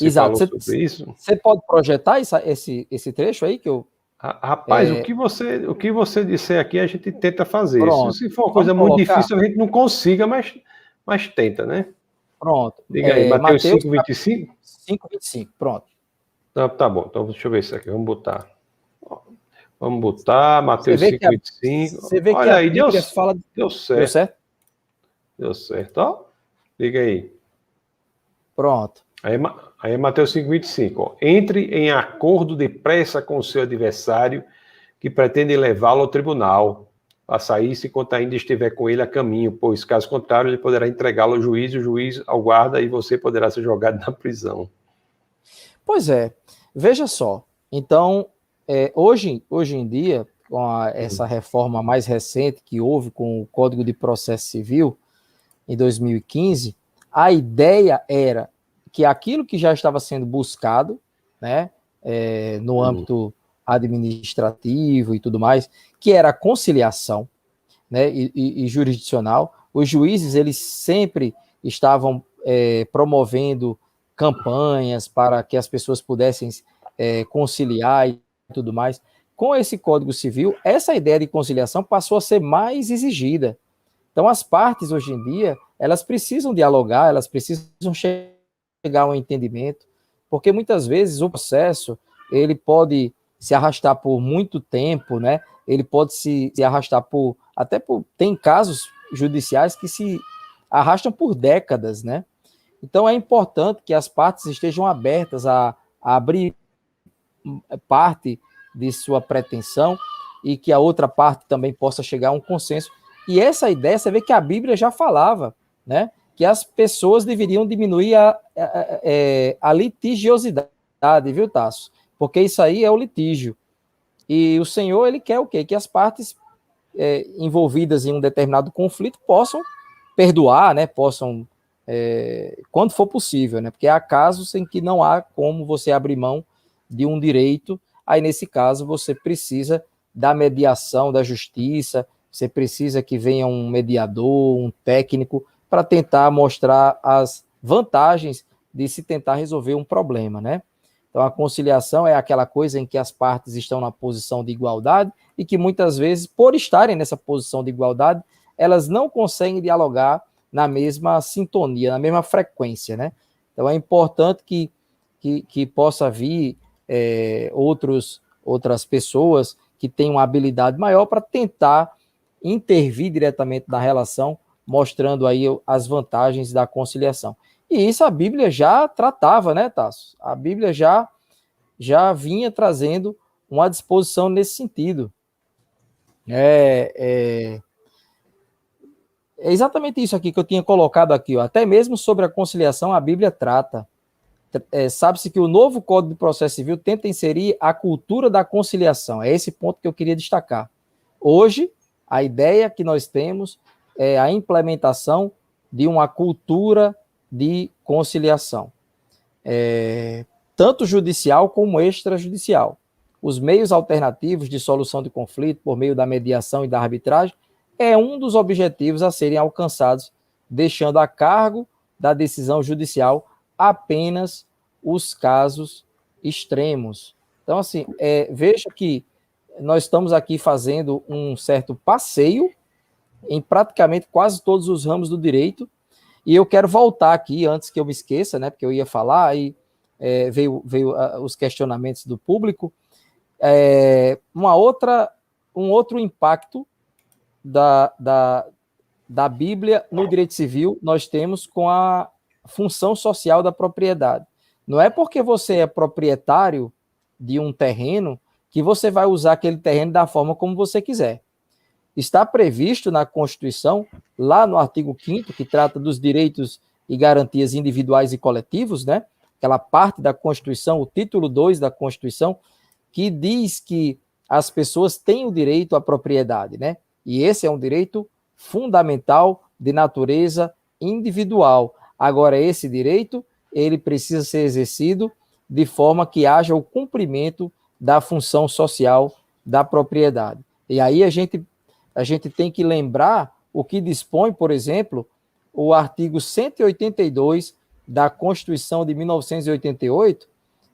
Exato. falou sobre isso? Você pode projetar esse trecho aí que eu... Rapaz, o que você disser aqui, a gente tenta fazer. Pronto. Se for uma coisa muito difícil, a gente não consiga, mas tenta, né? Pronto. Diga aí, Mateus 5:25? 5:25, pronto. Tá bom, então deixa eu ver isso aqui, vamos botar. Vamos botar Mateus 5:25. Você vê que Olha a aí, Bíblia fala... deu certo. Deu certo? Deu certo, ó. Liga aí. Pronto. Aí é Mateus 5:25. Ó. Entre em acordo depressa com o seu adversário que pretende levá-lo ao tribunal. Faça isso enquanto ainda estiver com ele a caminho, pois, caso contrário, ele poderá entregá-lo ao juiz, o juiz ao guarda, e você poderá ser jogado na prisão. Pois é. Veja só. Então, hoje em dia, com essa reforma mais recente que houve com o Código de Processo Civil, em 2015, a ideia era que aquilo que já estava sendo buscado, né, no âmbito administrativo e tudo mais, que era a conciliação, né, e jurisdicional, os juízes eles sempre estavam promovendo campanhas para que as pessoas pudessem conciliar e tudo mais. Com esse Código Civil, essa ideia de conciliação passou a ser mais exigida. Então, as partes, hoje em dia, elas precisam dialogar, elas precisam chegar a um entendimento, porque muitas vezes o processo, ele pode se arrastar por muito tempo, né? Ele pode se arrastar tem casos judiciais que se arrastam por décadas, né? Então, é importante que as partes estejam abertas a abrir parte de sua pretensão e que a outra parte também possa chegar a um consenso. E essa ideia, você vê que a Bíblia já falava, né? Que as pessoas deveriam diminuir a litigiosidade, viu, Tasso? Porque isso aí é o litígio. E o Senhor, ele quer o quê? Que as partes envolvidas em um determinado conflito possam perdoar, né? Possam, quando for possível, né? Porque há casos em que não há como você abrir mão de um direito, aí nesse caso você precisa da mediação da justiça, você precisa que venha um mediador, um técnico, para tentar mostrar as vantagens de se tentar resolver um problema, né? Então, a conciliação é aquela coisa em que as partes estão na posição de igualdade e que muitas vezes, por estarem nessa posição de igualdade, elas não conseguem dialogar na mesma sintonia, na mesma frequência, né? Então, é importante que possa vir outras pessoas que tenham uma habilidade maior para tentar intervir diretamente na relação, mostrando aí as vantagens da conciliação. E isso a Bíblia já tratava, né, Tasso? A Bíblia já vinha trazendo uma disposição nesse sentido. É exatamente isso aqui que eu tinha colocado aqui, ó. Até mesmo sobre a conciliação a Bíblia trata. Sabe-se que o novo Código de Processo Civil tenta inserir a cultura da conciliação. É esse ponto que eu queria destacar. Hoje, a ideia que nós temos é a implementação de uma cultura de conciliação, tanto judicial como extrajudicial. Os meios alternativos de solução de conflito por meio da mediação e da arbitragem é um dos objetivos a serem alcançados, deixando a cargo da decisão judicial apenas os casos extremos. Então, assim, veja que nós estamos aqui fazendo um certo passeio em praticamente quase todos os ramos do direito, e eu quero voltar aqui, antes que eu me esqueça, né, porque eu ia falar, aí veio os questionamentos do público, um outro impacto da Bíblia no direito civil, nós temos com a função social da propriedade. Não é porque você é proprietário de um terreno que você vai usar aquele terreno da forma como você quiser. Está previsto na Constituição, lá no artigo 5º, que trata dos direitos e garantias individuais e coletivos, né? Aquela parte da Constituição, o título 2 da Constituição, que diz que as pessoas têm o direito à propriedade, né? E esse é um direito fundamental de natureza individual. Agora, esse direito, ele precisa ser exercido de forma que haja o cumprimento da função social da propriedade. E aí a gente tem que lembrar o que dispõe, por exemplo, o artigo 182 da Constituição de 1988,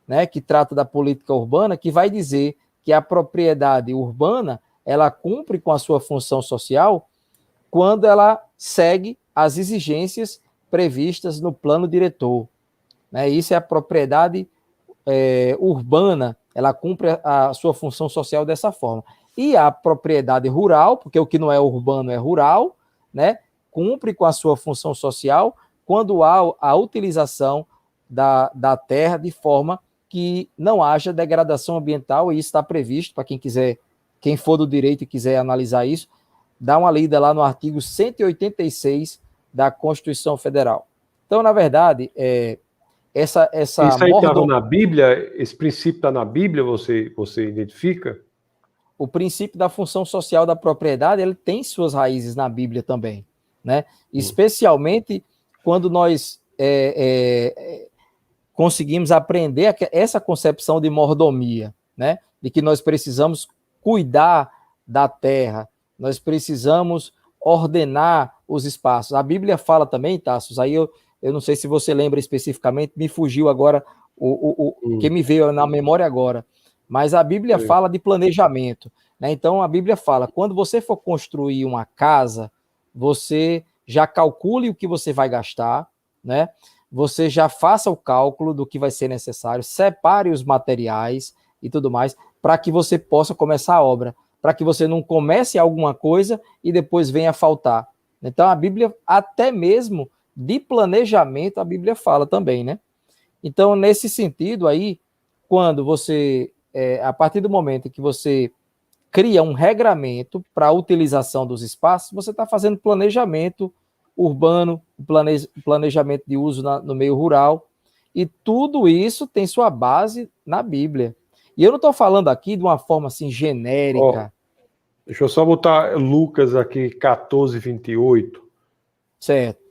né, que trata da política urbana, que vai dizer que a propriedade urbana, ela cumpre com a sua função social quando ela segue as exigências previstas no plano diretor. Né? Isso é a propriedade urbana, ela cumpre a sua função social dessa forma. E a propriedade rural, porque o que não é urbano é rural, né, cumpre com a sua função social quando há a utilização da terra de forma que não haja degradação ambiental, e isso está previsto para quem for do direito e quiser analisar isso, dá uma lida lá no artigo 186 da Constituição Federal. Então, na verdade, essa Isso aí estava na Bíblia? Esse princípio está na Bíblia, você identifica? O princípio da função social da propriedade, ele tem suas raízes na Bíblia também, né? Especialmente quando nós conseguimos aprender essa concepção de mordomia, né? De que nós precisamos cuidar da terra, nós precisamos ordenar os espaços. A Bíblia fala também, Tassos, aí eu não sei se você lembra especificamente, me fugiu agora que me veio na memória agora, mas a Bíblia fala de planejamento, né? Então a Bíblia fala, quando você for construir uma casa, você já calcule o que você vai gastar, né? Você já faça o cálculo do que vai ser necessário, separe os materiais e tudo mais, para que você possa começar a obra, para que você não comece alguma coisa e depois venha a faltar. Então a Bíblia, até mesmo de planejamento, a Bíblia fala também, né? Então, nesse sentido aí, quando você, a partir do momento que você cria um regramento para a utilização dos espaços, você está fazendo planejamento urbano, planejamento de uso no meio rural, e tudo isso tem sua base na Bíblia. E eu não estou falando aqui de uma forma assim genérica. Deixa eu só botar Lucas aqui, 14:28. Certo.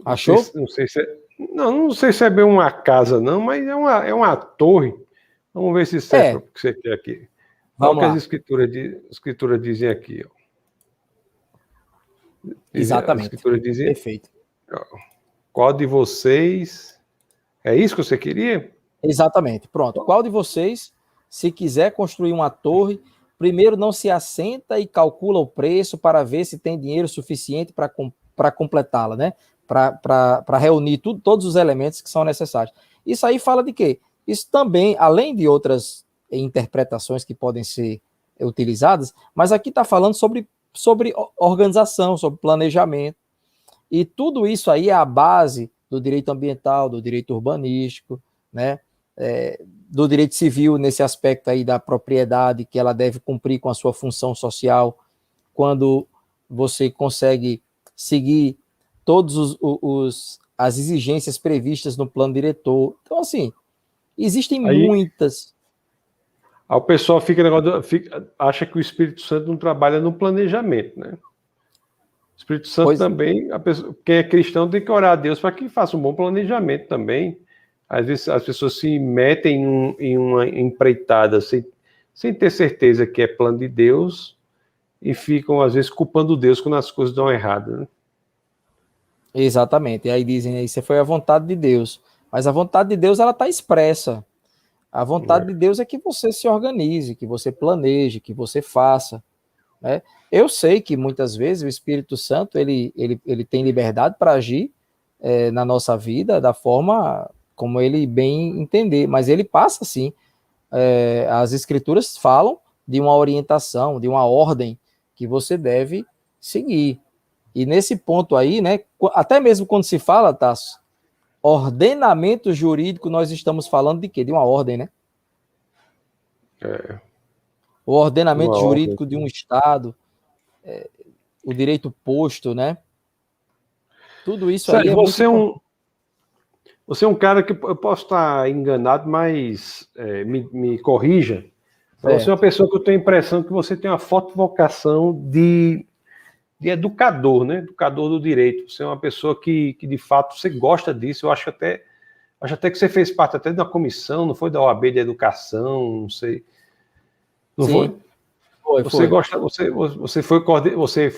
Achou? Não sei se é bem uma casa, não, mas é uma torre. Vamos ver se serve para o que você quer aqui. Olha o que as escrituras dizem aqui. Ó. Exatamente. As escrituras dizem, perfeito. Qual de vocês... É isso que você queria? Exatamente. Pronto. Qual de vocês, se quiser construir uma torre, primeiro não se assenta e calcula o preço para ver se tem dinheiro suficiente para completá-la, né? Para reunir todos os elementos que são necessários. Isso aí fala de quê? Isso também, além de outras interpretações que podem ser utilizadas, mas aqui está falando sobre organização, sobre planejamento. E tudo isso aí é a base do direito ambiental, do direito urbanístico, né? Do direito civil, nesse aspecto aí da propriedade, que ela deve cumprir com a sua função social, quando você consegue seguir todas as exigências previstas no plano diretor. Então, assim, existem muitas. Aí o pessoal acha que o Espírito Santo não trabalha no planejamento, né? O Espírito Santo também, quem é cristão tem que orar a Deus para que faça um bom planejamento também. Às vezes as pessoas se metem em uma empreitada sem ter certeza que é plano de Deus e ficam, às vezes, culpando Deus quando as coisas dão errado, né? Exatamente. E aí dizem, isso foi a vontade de Deus. Mas a vontade de Deus, ela está expressa. A vontade de Deus é que você se organize, que você planeje, que você faça, né? Eu sei que muitas vezes o Espírito Santo ele tem liberdade para agir na nossa vida da forma como ele bem entender, mas ele passa sim. As Escrituras falam de uma orientação, de uma ordem que você deve seguir. E nesse ponto aí, né, até mesmo quando se fala, Tasso, ordenamento jurídico, nós estamos falando de quê? De uma ordem, né? O ordenamento jurídico de um Estado, o direito posto, né? Tudo isso Sérgio, aí você é um cara que eu posso estar enganado, mas me corrija. Você é uma pessoa que eu tenho a impressão que você tem uma forte vocação de educador, né? Educador do direito. Você é uma pessoa que de fato você gosta disso. Eu acho até que você fez parte até da comissão, não foi da OAB de educação, não sei. Não Sim. Foi? Você foi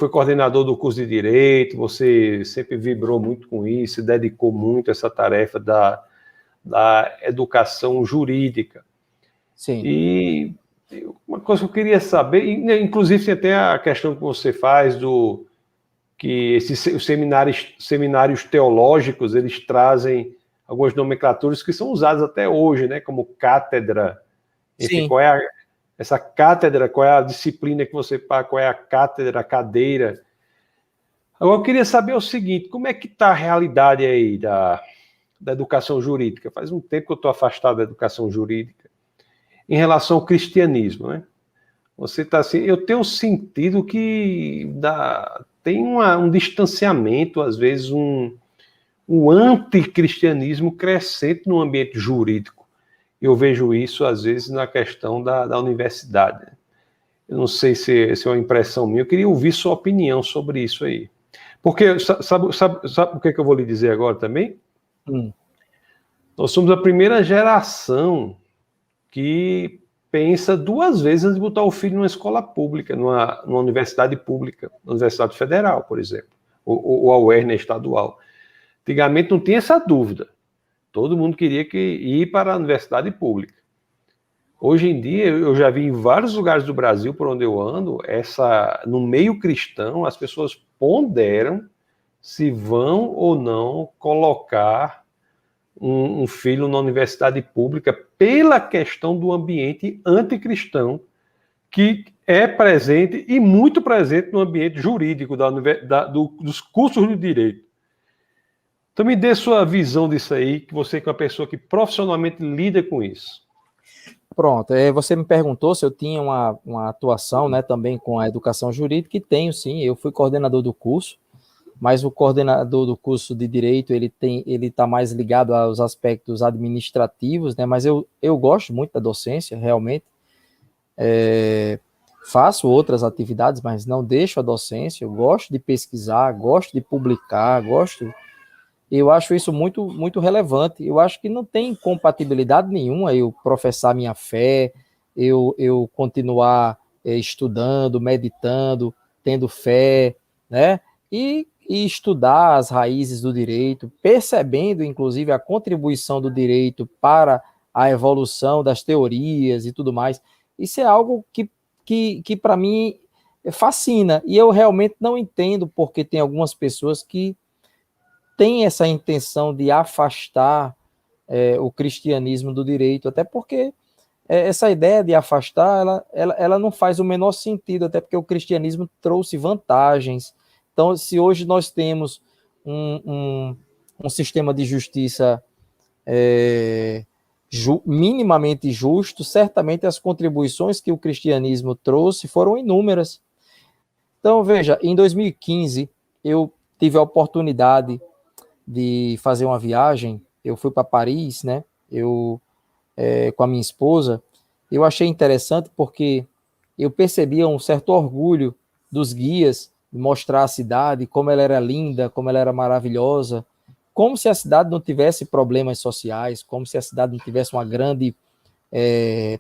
coordenador do curso de Direito, você sempre vibrou muito com isso, se dedicou muito a essa tarefa da educação jurídica. Sim. E uma coisa que eu queria saber, inclusive tem até a questão que você faz que os seminários teológicos, eles trazem algumas nomenclaturas que são usadas até hoje, né, como cátedra Enfim, Sim. qual é essa cátedra, qual é a disciplina que você paga, qual é a cátedra, a cadeira. Agora, eu queria saber o seguinte, como é que está a realidade aí da educação jurídica? Faz um tempo que eu estou afastado da educação jurídica. Em relação ao cristianismo, né? Você está assim, eu tenho sentido que tem um distanciamento, às vezes um anticristianismo crescente no ambiente jurídico. Eu vejo isso, às vezes, na questão da universidade. Eu não sei se é uma impressão minha, eu queria ouvir sua opinião sobre isso aí. Porque, sabe o que eu vou lhe dizer agora também? Nós somos a primeira geração que pensa duas vezes antes de botar o filho numa escola pública, numa universidade pública, na Universidade Federal, por exemplo, ou a UERN estadual. Antigamente não tinha essa dúvida. Todo mundo queria ir para a universidade pública. Hoje em dia, eu já vi em vários lugares do Brasil, por onde eu ando, no meio cristão, as pessoas ponderam se vão ou não colocar um filho na universidade pública pela questão do ambiente anticristão que é presente e muito presente no ambiente jurídico dos cursos de direito. Então me dê sua visão disso aí, que você é uma pessoa que profissionalmente lida com isso. Pronto, você me perguntou se eu tinha uma atuação, né, também com a educação jurídica, e tenho sim, eu fui coordenador do curso, mas o coordenador do curso de Direito, ele está mais ligado aos aspectos administrativos, né, mas eu gosto muito da docência, realmente, faço outras atividades, mas não deixo a docência, eu gosto de pesquisar, gosto de publicar, eu acho isso muito, muito relevante. Eu acho que não tem compatibilidade nenhuma eu professar minha fé, eu continuar estudando, meditando, tendo fé, né? E estudar as raízes do direito, percebendo, inclusive, a contribuição do direito para a evolução das teorias e tudo mais. Isso é algo que para mim, fascina. E eu realmente não entendo porque tem algumas pessoas que tem essa intenção de afastar o cristianismo do direito, até porque essa ideia de afastar, ela não faz o menor sentido, até porque o cristianismo trouxe vantagens. Então, se hoje nós temos um sistema de justiça minimamente justo, certamente as contribuições que o cristianismo trouxe foram inúmeras. Então, veja, em 2015, eu tive a oportunidade de fazer uma viagem, eu fui para Paris, né, com a minha esposa, eu achei interessante porque eu percebia um certo orgulho dos guias de mostrar a cidade, como ela era linda, como ela era maravilhosa, como se a cidade não tivesse problemas sociais, como se a cidade não tivesse uma grande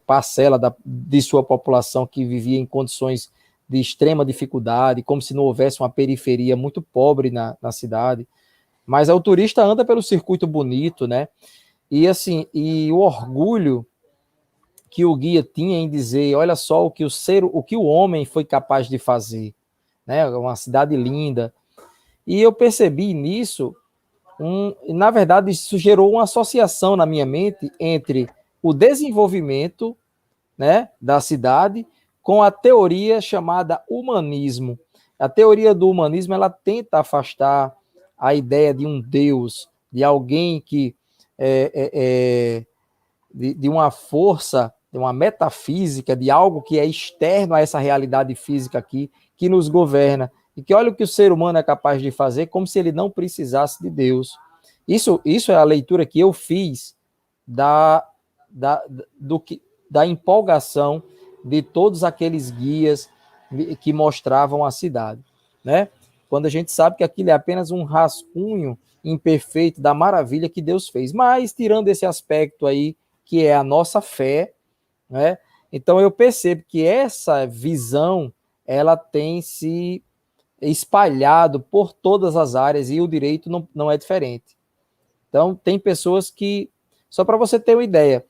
parcela de sua população que vivia em condições de extrema dificuldade, como se não houvesse uma periferia muito pobre na cidade. Mas o turista anda pelo circuito bonito, né? E assim, o orgulho que o guia tinha em dizer, olha só o que o homem foi capaz de fazer, né? Uma cidade linda. E eu percebi nisso, na verdade, isso gerou uma associação na minha mente entre o desenvolvimento, né, da cidade com a teoria chamada humanismo. A teoria do humanismo, ela tenta afastar a ideia de um Deus, de alguém que de uma força, de uma metafísica, de algo que é externo a essa realidade física aqui, que nos governa, e que olha o que o ser humano é capaz de fazer, como se ele não precisasse de Deus. Isso é a leitura que eu fiz da empolgação de todos aqueles guias que mostravam a cidade, né? Quando a gente sabe que aquilo é apenas um rascunho imperfeito da maravilha que Deus fez. Mas, tirando esse aspecto aí, que é a nossa fé, né? Então, eu percebo que essa visão, ela tem se espalhado por todas as áreas, e o direito não é diferente. Então, tem pessoas que, só para você ter uma ideia,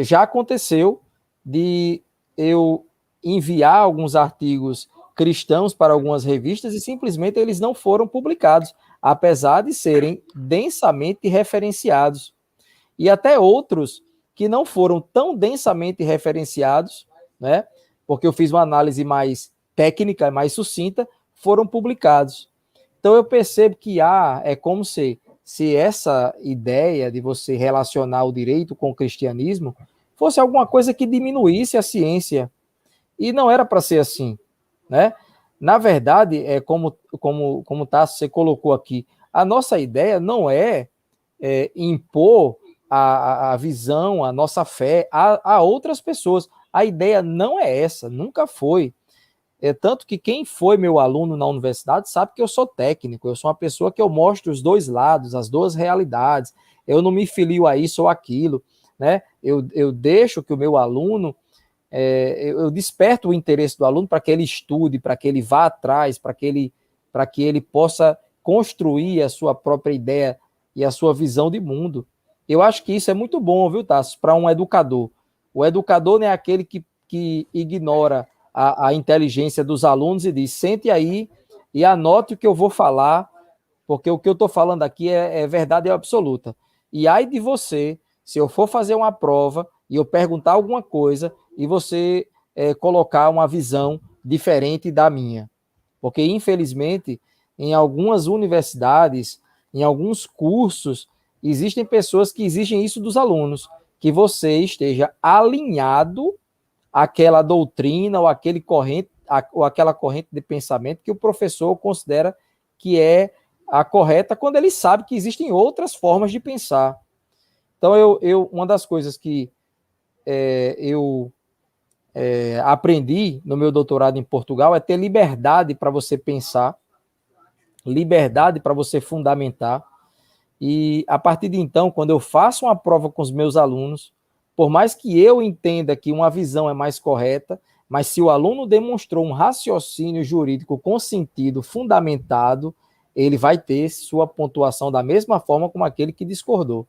já aconteceu de eu enviar alguns artigos cristãos para algumas revistas e simplesmente eles não foram publicados, apesar de serem densamente referenciados. E até outros que não foram tão densamente referenciados, né? Porque eu fiz uma análise mais técnica, mais sucinta, foram publicados. Então eu percebo que é como se essa ideia de você relacionar o direito com o cristianismo fosse alguma coisa que diminuísse a ciência. E não era para ser assim, né? Na verdade, como Tasso, você colocou aqui, a nossa ideia não é impor a visão, a nossa fé a outras pessoas. A ideia não é essa, nunca foi. Tanto que quem foi meu aluno na universidade sabe que eu sou técnico, eu sou uma pessoa que eu mostro os dois lados, as duas realidades, eu não me filio a isso ou aquilo, né? Eu deixo que o meu aluno, eu desperto o interesse do aluno para que ele estude, para que ele vá atrás, para que ele possa construir a sua própria ideia e a sua visão de mundo. Eu acho que isso é muito bom, viu, Tasso, para um educador. O educador não é aquele que ignora a inteligência dos alunos e diz, sente aí e anote o que eu vou falar, porque o que eu estou falando aqui é verdade absoluta. E ai de você, se eu for fazer uma prova e eu perguntar alguma coisa e você colocar uma visão diferente da minha. Porque, infelizmente, em algumas universidades, em alguns cursos, existem pessoas que exigem isso dos alunos, que você esteja alinhado àquela doutrina ou aquela corrente de pensamento que o professor considera que é a correta, quando ele sabe que existem outras formas de pensar. Então, uma das coisas que eu aprendi no meu doutorado em Portugal é ter liberdade para você pensar, liberdade para você fundamentar. E a partir de então, quando eu faço uma prova com os meus alunos, por mais que eu entenda que uma visão é mais correta, mas se o aluno demonstrou um raciocínio jurídico com sentido fundamentado, ele vai ter sua pontuação da mesma forma como aquele que discordou.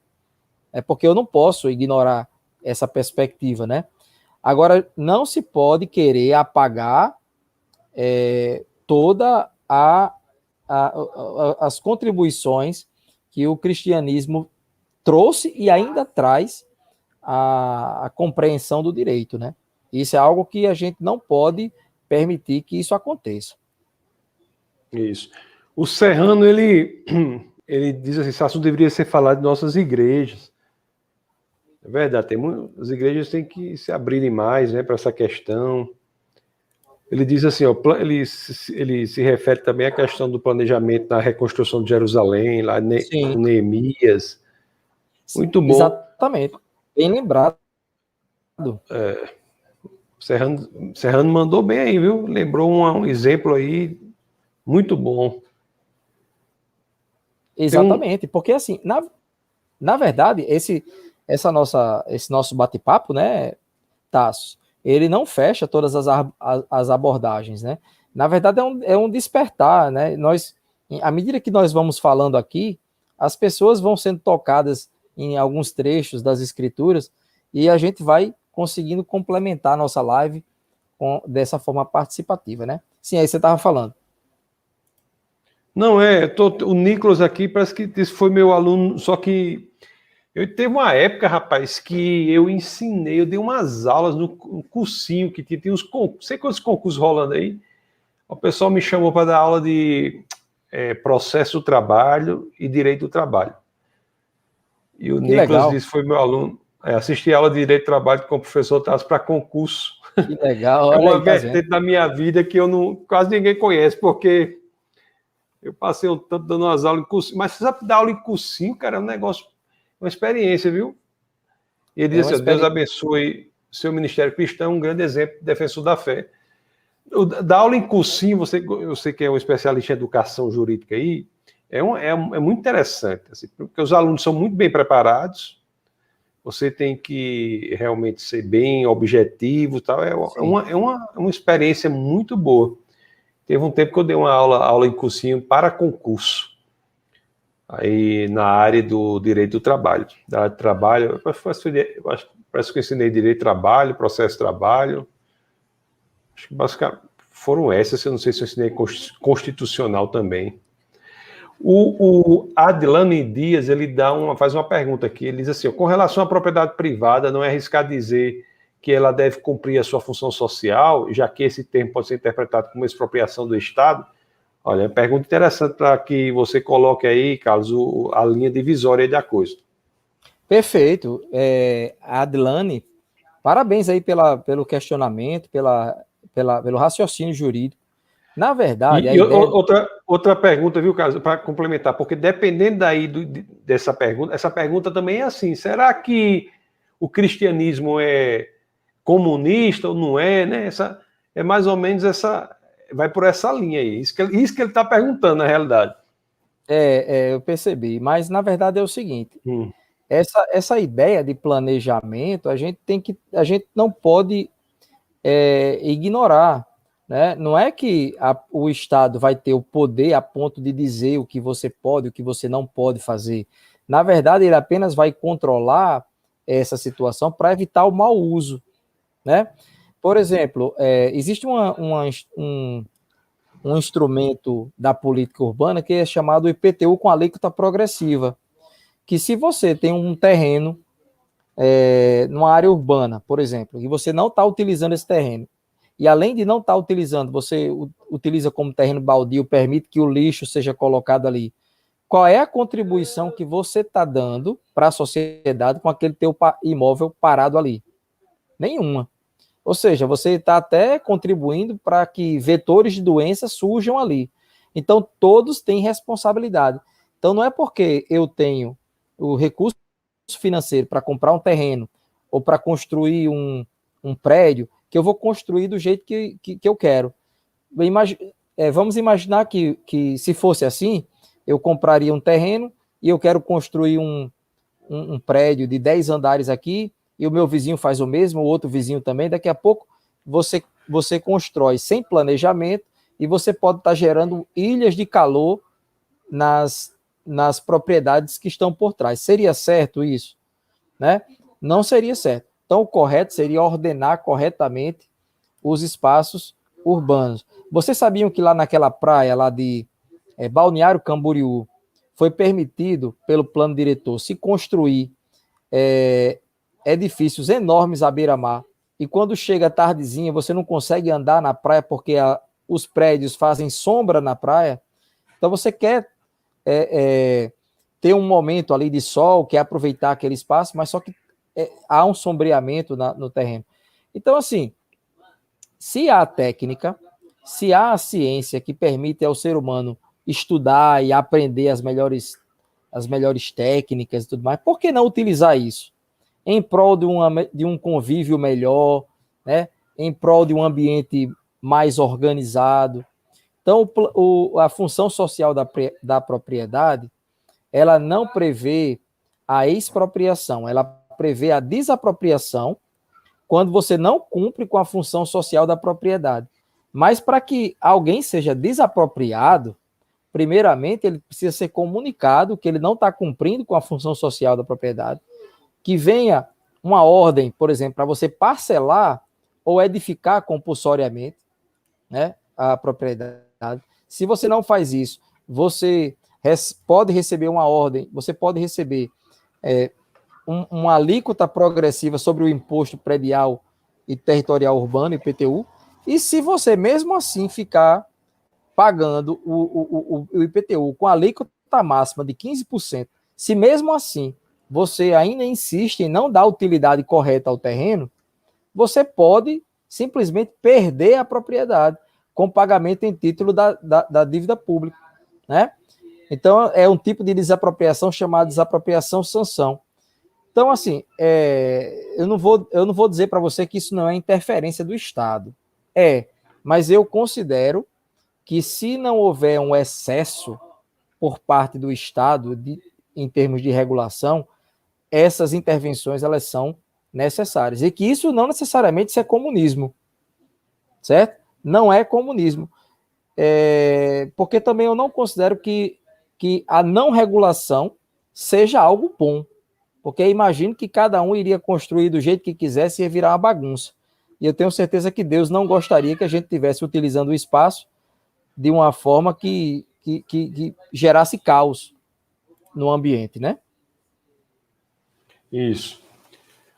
É porque eu não posso ignorar essa perspectiva, né? Agora, não se pode querer apagar toda as contribuições que o cristianismo trouxe e ainda traz a compreensão do direito, né? Isso é algo que a gente não pode permitir que isso aconteça. Isso. O Serrano, ele diz assim, esse assunto deveria ser falado em nossas igrejas. É verdade, as igrejas têm que se abrirem mais, né, para essa questão. Ele diz assim, ó, ele se refere também à questão do planejamento da reconstrução de Jerusalém, lá com Neemias. Muito bom. Exatamente. Bem lembrado. Serrano mandou bem aí, viu? Lembrou um exemplo aí muito bom. Exatamente, porque assim, na verdade, esse nosso bate-papo, né, Tasso, ele não fecha todas as abordagens, né? Na verdade, é um despertar, né? À medida que nós vamos falando aqui, as pessoas vão sendo tocadas em alguns trechos das escrituras e a gente vai conseguindo complementar a nossa live dessa forma participativa, né? Sim, aí você estava falando. Não, o Nicolas aqui parece que esse foi meu aluno, só que teve uma época, rapaz, que eu dei umas aulas no cursinho que tinha uns concursos, sei quantos concursos rolando aí, o pessoal me chamou para dar aula de processo do trabalho e direito do trabalho. E o Nicolas disse, foi meu aluno, assisti a aula de direito do trabalho com o professor Tasso para concurso. Que legal. É uma vertente da minha vida que quase ninguém conhece, porque eu passei um tanto dando umas aulas em cursinho, mas você sabe dar aula em cursinho, cara, é um negócio, uma experiência, viu? E ele diz assim, Deus abençoe seu ministério cristão, um grande exemplo de defensor da fé. Dar aula em cursinho, você que é um especialista em educação jurídica aí, é muito interessante, assim, porque os alunos são muito bem preparados, você tem que realmente ser bem objetivo, tal, é uma experiência muito boa. Teve um tempo que eu dei uma aula em cursinho para concurso, aí na área do direito do trabalho. Da área de trabalho, parece que eu ensinei direito do trabalho, processo de trabalho. Acho que basicamente foram essas, eu não sei se eu ensinei constitucional também. O Adlane Dias, ele faz uma pergunta aqui, ele diz assim, com relação à propriedade privada, não é arriscado dizer que ela deve cumprir a sua função social, já que esse termo pode ser interpretado como expropriação do Estado? Olha, é uma pergunta interessante para que você coloque aí, Carlos, a linha divisória da coisa. Perfeito. Adlane, parabéns aí pelo questionamento, pelo raciocínio jurídico. Na verdade, outra pergunta, viu, Carlos, para complementar, porque dependendo daí dessa pergunta, essa pergunta também é assim, será que o cristianismo é comunista ou não é, né? Essa, é mais ou menos vai por essa linha aí, isso que ele está perguntando na realidade. Eu percebi, mas na verdade é o seguinte, essa ideia de planejamento, a gente não pode ignorar, né? Não é que o Estado vai ter o poder a ponto de dizer o que você pode, o que você não pode fazer. Na verdade, ele apenas vai controlar essa situação para evitar o mau uso, né? Por exemplo, existe um instrumento da política urbana que é chamado IPTU com alíquota progressiva, que se você tem um terreno numa área urbana, por exemplo, e você não está utilizando esse terreno, e além de não estar utilizando, você utiliza como terreno baldio, permite que o lixo seja colocado ali, qual é a contribuição que você está dando para a sociedade com aquele teu imóvel parado ali? Nenhuma. Ou seja, você está até contribuindo para que vetores de doença surjam ali. Então, todos têm responsabilidade. Então, não é porque eu tenho o recurso financeiro para comprar um terreno ou para construir um prédio que eu vou construir do jeito que eu quero. Vamos imaginar que se fosse assim, eu compraria um terreno e eu quero construir um prédio de 10 andares aqui, e o meu vizinho faz o mesmo, o outro vizinho também, daqui a pouco você constrói sem planejamento e você pode estar gerando ilhas de calor nas propriedades que estão por trás. Seria certo isso? Né? Não seria certo. Então, o correto seria ordenar corretamente os espaços urbanos. Vocês sabiam que lá naquela praia, lá de Balneário Camboriú, foi permitido pelo plano diretor se construir edifícios enormes à beira-mar, e quando chega a tardezinha, você não consegue andar na praia porque os prédios fazem sombra na praia. Então, você quer ter um momento ali de sol, quer aproveitar aquele espaço, mas só que há um sombreamento no terreno. Então, assim, se há técnica, se há a ciência que permite ao ser humano estudar e aprender as melhores técnicas e tudo mais, por que não utilizar isso? Em prol de um convívio melhor, né? Em prol de um ambiente mais organizado. Então, a função social da propriedade, ela não prevê a expropriação, ela prevê a desapropriação quando você não cumpre com a função social da propriedade. Mas para que alguém seja desapropriado, primeiramente ele precisa ser comunicado que ele não está cumprindo com a função social da propriedade, que venha uma ordem, por exemplo, para você parcelar ou edificar compulsoriamente, né, a propriedade. Se você não faz isso, você pode receber uma ordem, você pode receber uma alíquota progressiva sobre o imposto predial e territorial urbano, IPTU, e se você mesmo assim ficar pagando o IPTU com a alíquota máxima de 15%, se mesmo assim você ainda insiste em não dar utilidade correta ao terreno, você pode simplesmente perder a propriedade com pagamento em título da dívida pública, né? Então, é um tipo de desapropriação chamada desapropriação sanção. Então, assim, eu não vou dizer para você que isso não é interferência do Estado. Mas eu considero que se não houver um excesso por parte do Estado em termos de regulação, essas intervenções elas são necessárias. E que isso não necessariamente é comunismo, certo? Não é comunismo. Porque também eu não considero que a não regulação seja algo bom. Porque imagino que cada um iria construir do jeito que quisesse e ia virar uma bagunça. E eu tenho certeza que Deus não gostaria que a gente estivesse utilizando o espaço de uma forma que que gerasse caos no ambiente, né? Isso.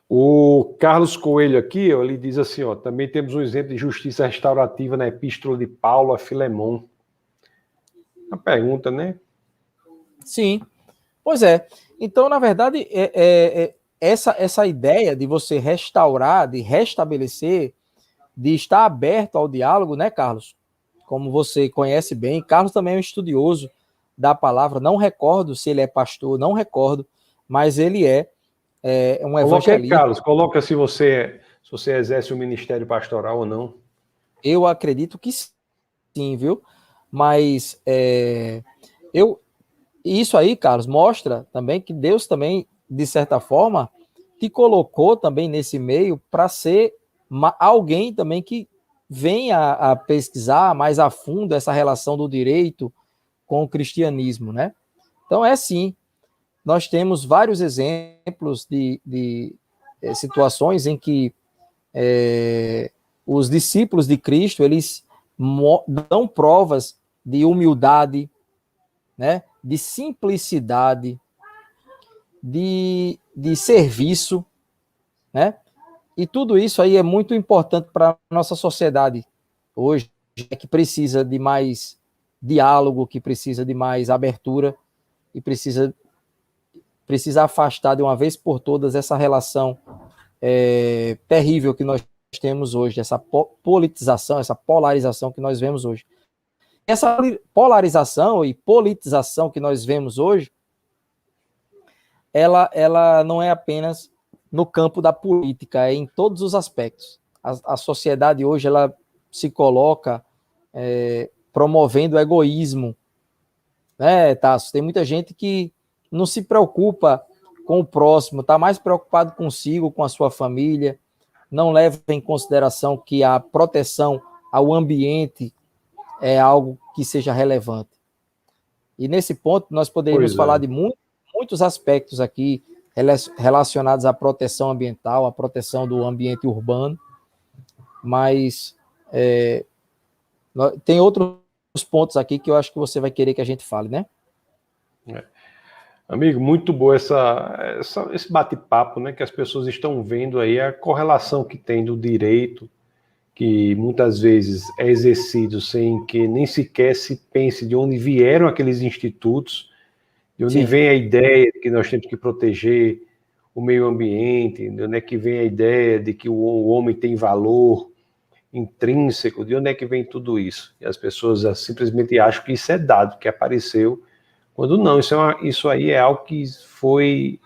O Carlos Coelho aqui, ó, ele diz assim, ó, também temos um exemplo de justiça restaurativa na epístola de Paulo a Filemon. Uma pergunta, né? Sim, pois é. Então, na verdade, essa ideia de você restaurar, de restabelecer, de estar aberto ao diálogo, né, Carlos? Como você conhece bem, Carlos também é um estudioso da palavra, não recordo se ele é pastor, não recordo, mas ele é um Coloca aí, evangelista. Carlos, coloca se você exerce o ministério pastoral ou não. Eu acredito que sim, viu? Mas isso aí, Carlos, mostra também que Deus também, de certa forma, te colocou também nesse meio para ser alguém também que venha a pesquisar mais a fundo essa relação do direito com o cristianismo, né? Então sim, nós temos vários exemplos de situações em que os discípulos de Cristo, eles dão provas de humildade, né? De simplicidade, de serviço, né? E tudo isso aí é muito importante para a nossa sociedade hoje, que precisa de mais diálogo, que precisa de mais abertura e precisa afastar de uma vez por todas essa relação terrível que nós temos hoje, essa politização, essa polarização que nós vemos hoje. Essa polarização e politização que nós vemos hoje, ela não é apenas no campo da política, é em todos os aspectos. A sociedade hoje ela se coloca promovendo o egoísmo, né, Tasso? Tem muita gente que não se preocupa com o próximo, está mais preocupado consigo, com a sua família, não leva em consideração que a proteção ao ambiente é algo que seja relevante. E nesse ponto nós poderíamos falar de muitos aspectos aqui relacionados à proteção ambiental, à proteção do ambiente urbano, mas tem outros pontos aqui que eu acho que você vai querer que a gente fale, né? Amigo, muito bom esse bate-papo, né? Que as pessoas estão vendo aí a correlação que tem do direito, que muitas vezes é exercido sem que nem sequer se pense de onde vieram aqueles institutos, de onde vem a ideia de que nós temos que proteger o meio ambiente, de onde é que vem a ideia de que o homem tem valor intrínseco, de onde é que vem tudo isso? E as pessoas simplesmente acham que isso é dado, que apareceu, quando não, isso aí é algo que foi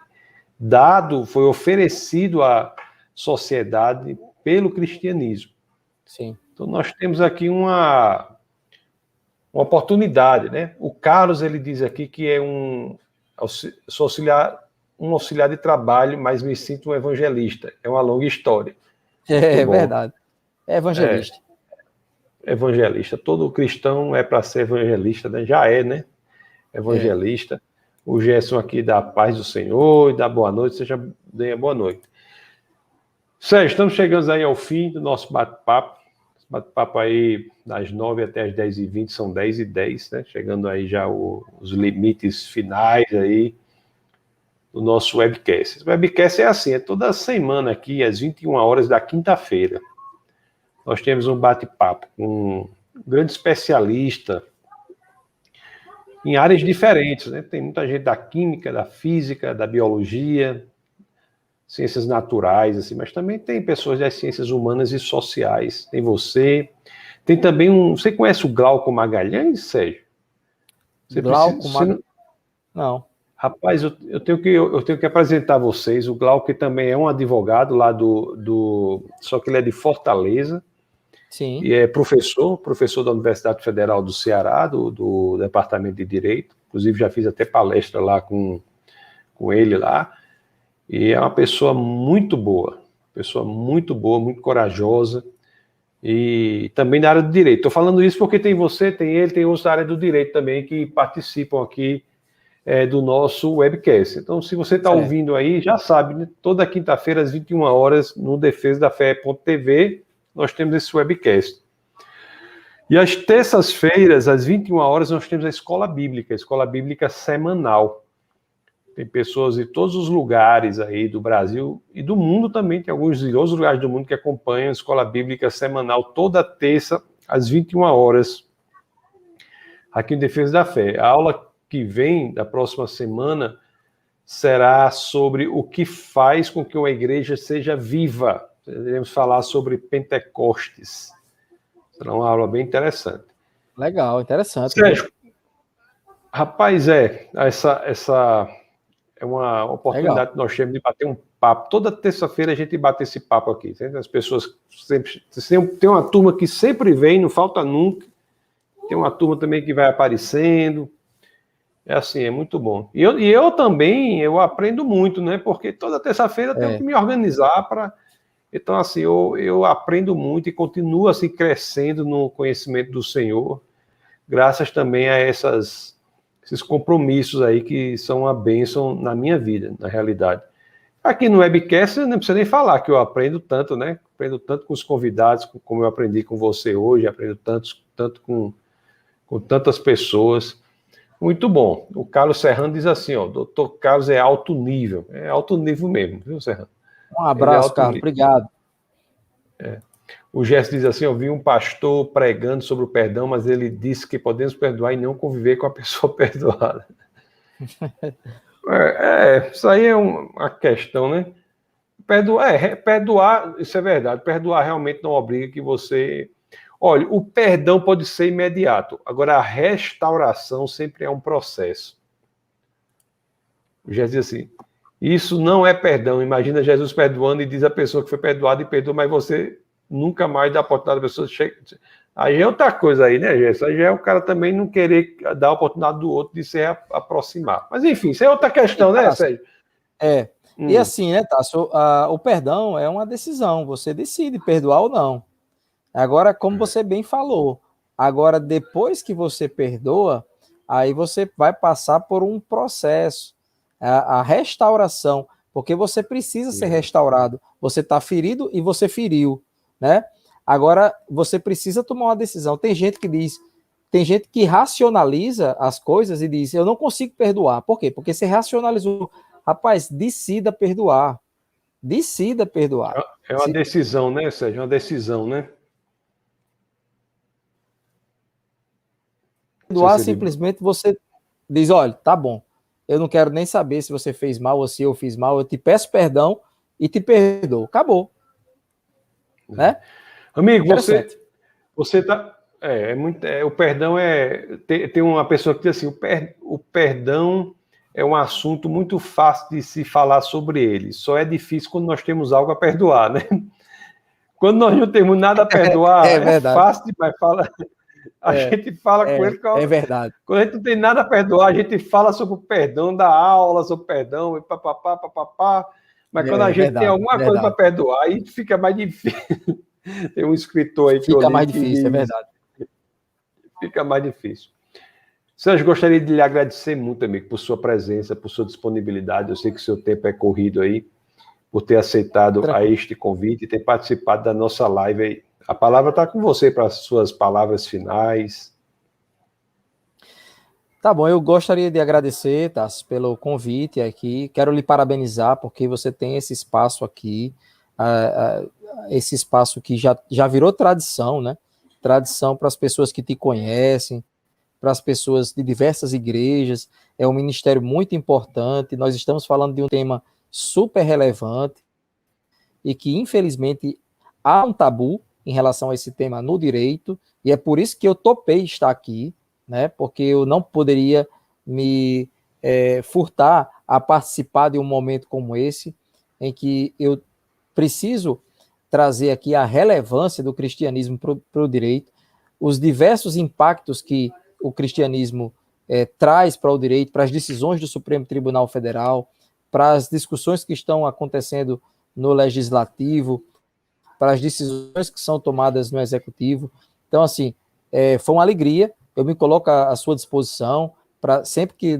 dado, foi oferecido à sociedade pelo cristianismo. Sim. Então nós temos aqui uma oportunidade, né? O Carlos, ele diz aqui que é um auxiliar de trabalho, mas me sinto um evangelista. É uma longa história. É verdade. É evangelista. Evangelista. Todo cristão é para ser evangelista, né? Já né? Evangelista. O Gerson aqui dá a paz do Senhor e dá boa noite. Seja bem, boa noite. Sérgio, estamos chegando aí ao fim do nosso bate-papo. Bate-papo aí das 9 até as 10h20, são 10h10, né? Chegando aí já os limites finais aí do nosso webcast. O webcast é assim, é toda semana aqui, às 21 horas da quinta-feira. Nós temos um bate-papo com um grande especialista em áreas diferentes, né? Tem muita gente da química, da física, da biologia, ciências naturais, assim, mas também tem pessoas das ciências humanas e sociais. Tem você. Tem também Você conhece o Glauco Magalhães, Sérgio? Glauco Magalhães? Não. Rapaz, eu tenho que apresentar vocês. O Glauco também é um advogado lá só que ele é de Fortaleza. Sim. E é professor da Universidade Federal do Ceará, do Departamento de Direito. Inclusive, já fiz até palestra lá com ele lá. E é uma pessoa muito boa, muito corajosa, e também da área do direito. Estou falando isso porque tem você, tem ele, tem outros da área do direito também que participam aqui do nosso webcast. Então, se você está ouvindo aí, já sabe, né? Toda quinta-feira, às 21 horas, no defesadafé.tv, nós temos esse webcast. E às terças-feiras, às 21 horas, nós temos a escola bíblica semanal. Tem pessoas de todos os lugares aí do Brasil e do mundo também, tem alguns de outros lugares do mundo que acompanham a escola bíblica semanal toda terça, às 21 horas, aqui em Defesa da Fé. A aula que vem, da próxima semana, será sobre o que faz com que uma igreja seja viva. Iremos falar sobre Pentecostes. Será uma aula bem interessante. Legal, interessante. Sérgio, rapaz, essa é uma oportunidade que nós temos de bater um papo. Toda terça-feira a gente bate esse papo aqui. Sempre as pessoas sempre... Tem uma turma que sempre vem, não falta nunca. Tem uma turma também que vai aparecendo. É assim, é muito bom. E eu também, eu aprendo muito, né? Porque toda terça-feira eu tenho que me organizar para... Então, assim, eu aprendo muito e continuo assim crescendo no conhecimento do Senhor, graças também a esses compromissos aí que são uma bênção na minha vida, na realidade. Aqui no webcast, não precisa nem falar que eu aprendo tanto, né? Aprendo tanto com os convidados, como eu aprendi com você hoje, aprendo tanto com tantas pessoas. Muito bom. O Carlos Serrano diz assim, ó, doutor Carlos é alto nível mesmo, viu, Serrano? Um abraço, Carlos, obrigado. O Gerson diz assim, eu vi um pastor pregando sobre o perdão, mas ele disse que podemos perdoar e não conviver com a pessoa perdoada. Isso aí é uma questão, né? Perdoar, isso é verdade, perdoar realmente não obriga que você... Olha, o perdão pode ser imediato, agora a restauração sempre é um processo. O Jesus diz assim, isso não é perdão. Imagina Jesus perdoando e diz a pessoa que foi perdoada e perdoa, mas você nunca mais dá a oportunidade da pessoa. Aí é outra coisa aí, né, Jesus? Aí já é o cara também não querer dar a oportunidade do outro de se aproximar. Mas enfim, isso é outra questão, né, Sérgio? E assim, né, Tássio, o perdão é uma decisão, você decide perdoar ou não. Agora, como você bem falou, agora depois que você perdoa, aí você vai passar por um processo, a restauração, porque você precisa ser restaurado. Você está ferido e você feriu, né? Agora, você precisa tomar uma decisão. Tem gente que racionaliza as coisas e diz, eu não consigo perdoar. Por quê? Porque você racionalizou. Rapaz, decida perdoar. Decida perdoar. É uma decisão, né, Sérgio? É uma decisão, né? Perdoar, simplesmente você diz, olha, tá bom, eu não quero nem saber se você fez mal ou se eu fiz mal, eu te peço perdão e te perdoo. Acabou. Né? Amigo, você tá... o perdão tem uma pessoa que diz assim, o perdão é um assunto muito fácil de se falar sobre ele, só é difícil quando nós temos algo a perdoar, né? Quando nós não temos nada a perdoar, é fácil demais falar... A gente fala com ele... É verdade. Quando a gente não tem nada a perdoar, a gente fala sobre o perdão, dá aula sobre o perdão, e papapá. Mas quando a gente tem alguma coisa para perdoar, aí fica mais difícil. Tem um escritor aí que fica mais difícil, é verdade. Fica mais difícil. Sérgio, gostaria de lhe agradecer muito, amigo, por sua presença, por sua disponibilidade. Eu sei que o seu tempo é corrido aí, por ter aceitado a este convite e ter participado da nossa live aí. A palavra está com você para as suas palavras finais. Tá bom, eu gostaria de agradecer, Tassi, pelo convite aqui. Quero lhe parabenizar porque você tem esse espaço aqui, esse espaço que já virou tradição, né? Tradição para as pessoas que te conhecem, para as pessoas de diversas igrejas. É um ministério muito importante. Nós estamos falando de um tema super relevante e que, infelizmente, há um tabu em relação a esse tema no direito, e é por isso que eu topei estar aqui, né? Porque eu não poderia me furtar a participar de um momento como esse, em que eu preciso trazer aqui a relevância do cristianismo para o direito, os diversos impactos que o cristianismo traz para o direito, para as decisões do Supremo Tribunal Federal, para as discussões que estão acontecendo no Legislativo, para as decisões que são tomadas no Executivo. Então, assim, foi uma alegria. Eu me coloco à sua disposição para, sempre que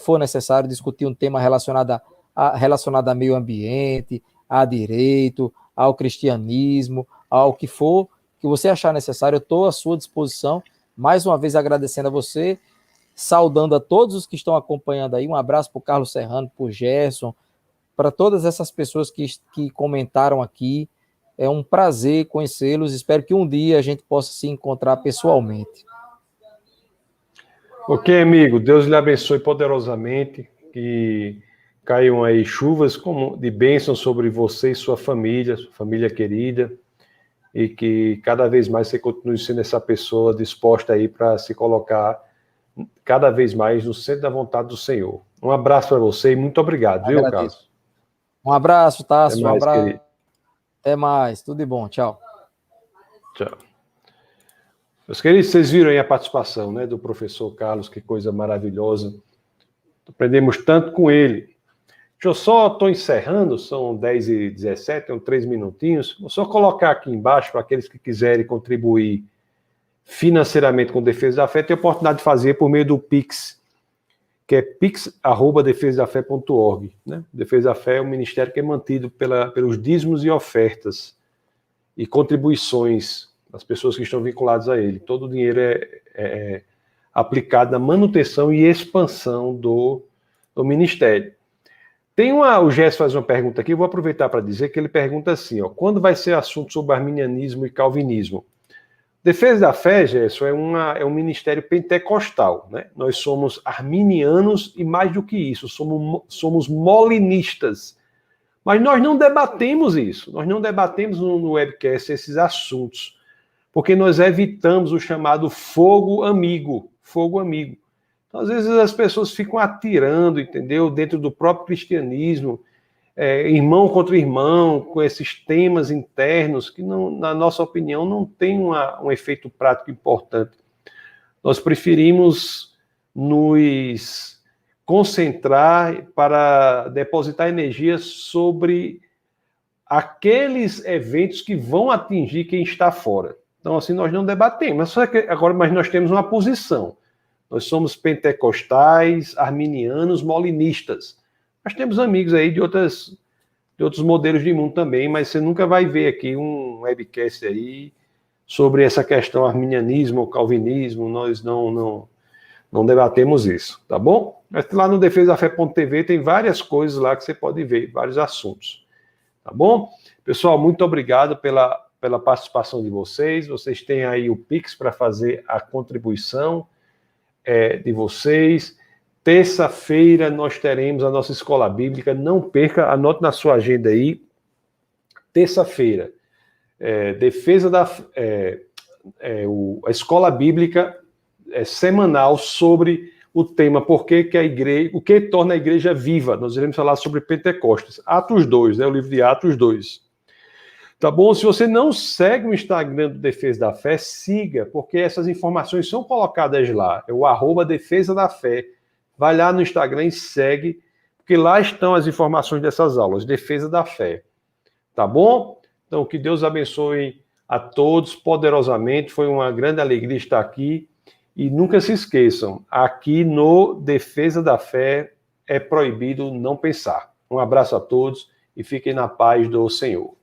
for necessário, discutir um tema relacionado a meio ambiente, a direito, ao cristianismo, ao que for que você achar necessário, eu estou à sua disposição. Mais uma vez agradecendo a você, saudando a todos os que estão acompanhando aí. Um abraço para o Carlos Serrano, para o Gerson, para todas essas pessoas que comentaram aqui. É um prazer conhecê-los. Espero que um dia a gente possa se encontrar pessoalmente. Ok, amigo. Deus lhe abençoe poderosamente. Que caiam aí chuvas de bênção sobre você e sua família querida. E que cada vez mais você continue sendo essa pessoa disposta aí para se colocar cada vez mais no centro da vontade do Senhor. Um abraço para você e muito obrigado, viu, Carlos? Um abraço, Tássio. Um abraço, querido. Até mais. Tudo de bom. Tchau. Tchau. Meus queridos, vocês viram aí a participação, né, do professor Carlos, que coisa maravilhosa. Aprendemos tanto com ele. Eu só estou encerrando, são 10h17, tenho 3 minutinhos. Vou só colocar aqui embaixo, para aqueles que quiserem contribuir financeiramente com Defesa da Fé, tem a oportunidade de fazer por meio do Pix, que é pix@defesadafé.org. Né? Defesa da Fé é um ministério que é mantido pelos dízimos e ofertas e contribuições das pessoas que estão vinculadas a ele. Todo o dinheiro é aplicado na manutenção e expansão do ministério. O Gerson faz uma pergunta aqui, eu vou aproveitar para dizer que ele pergunta assim, quando vai ser assunto sobre arminianismo e calvinismo? Defesa da Fé, Gerson, é um ministério pentecostal, né? Nós somos arminianos e mais do que isso, somos molinistas. Mas nós não debatemos isso, nós não debatemos no webcast esses assuntos, porque nós evitamos o chamado fogo amigo. Então, às vezes as pessoas ficam atirando, entendeu? Dentro do próprio cristianismo, irmão contra irmão, com esses temas internos que, não, na nossa opinião, não tem um efeito prático importante. Nós preferimos nos concentrar para depositar energia sobre aqueles eventos que vão atingir quem está fora. Então, assim, nós não debatemos. Mas nós temos uma posição. Nós somos pentecostais, arminianos, molinistas. Nós temos amigos aí de outros modelos de mundo também, mas você nunca vai ver aqui um webcast aí sobre essa questão arminianismo ou calvinismo. Nós não debatemos isso, tá bom? Mas lá no defesadafé.tv tem várias coisas lá que você pode ver, vários assuntos, tá bom? Pessoal, muito obrigado pela participação de vocês. Vocês têm aí o Pix para fazer a contribuição de vocês. Terça-feira nós teremos a nossa escola bíblica, não perca, anote na sua agenda aí, terça-feira, a escola bíblica semanal sobre o tema o que torna a igreja viva. Nós iremos falar sobre Pentecostes, Atos 2, né, o livro de Atos 2. Tá bom? Se você não segue o Instagram do Defesa da Fé, siga, porque essas informações são colocadas lá. É o @Defesa da Fé. Vai lá no Instagram e segue, porque lá estão as informações dessas aulas, Defesa da Fé. Tá bom? Então, que Deus abençoe a todos poderosamente. Foi uma grande alegria estar aqui. E nunca se esqueçam, aqui no Defesa da Fé é proibido não pensar. Um abraço a todos e fiquem na paz do Senhor.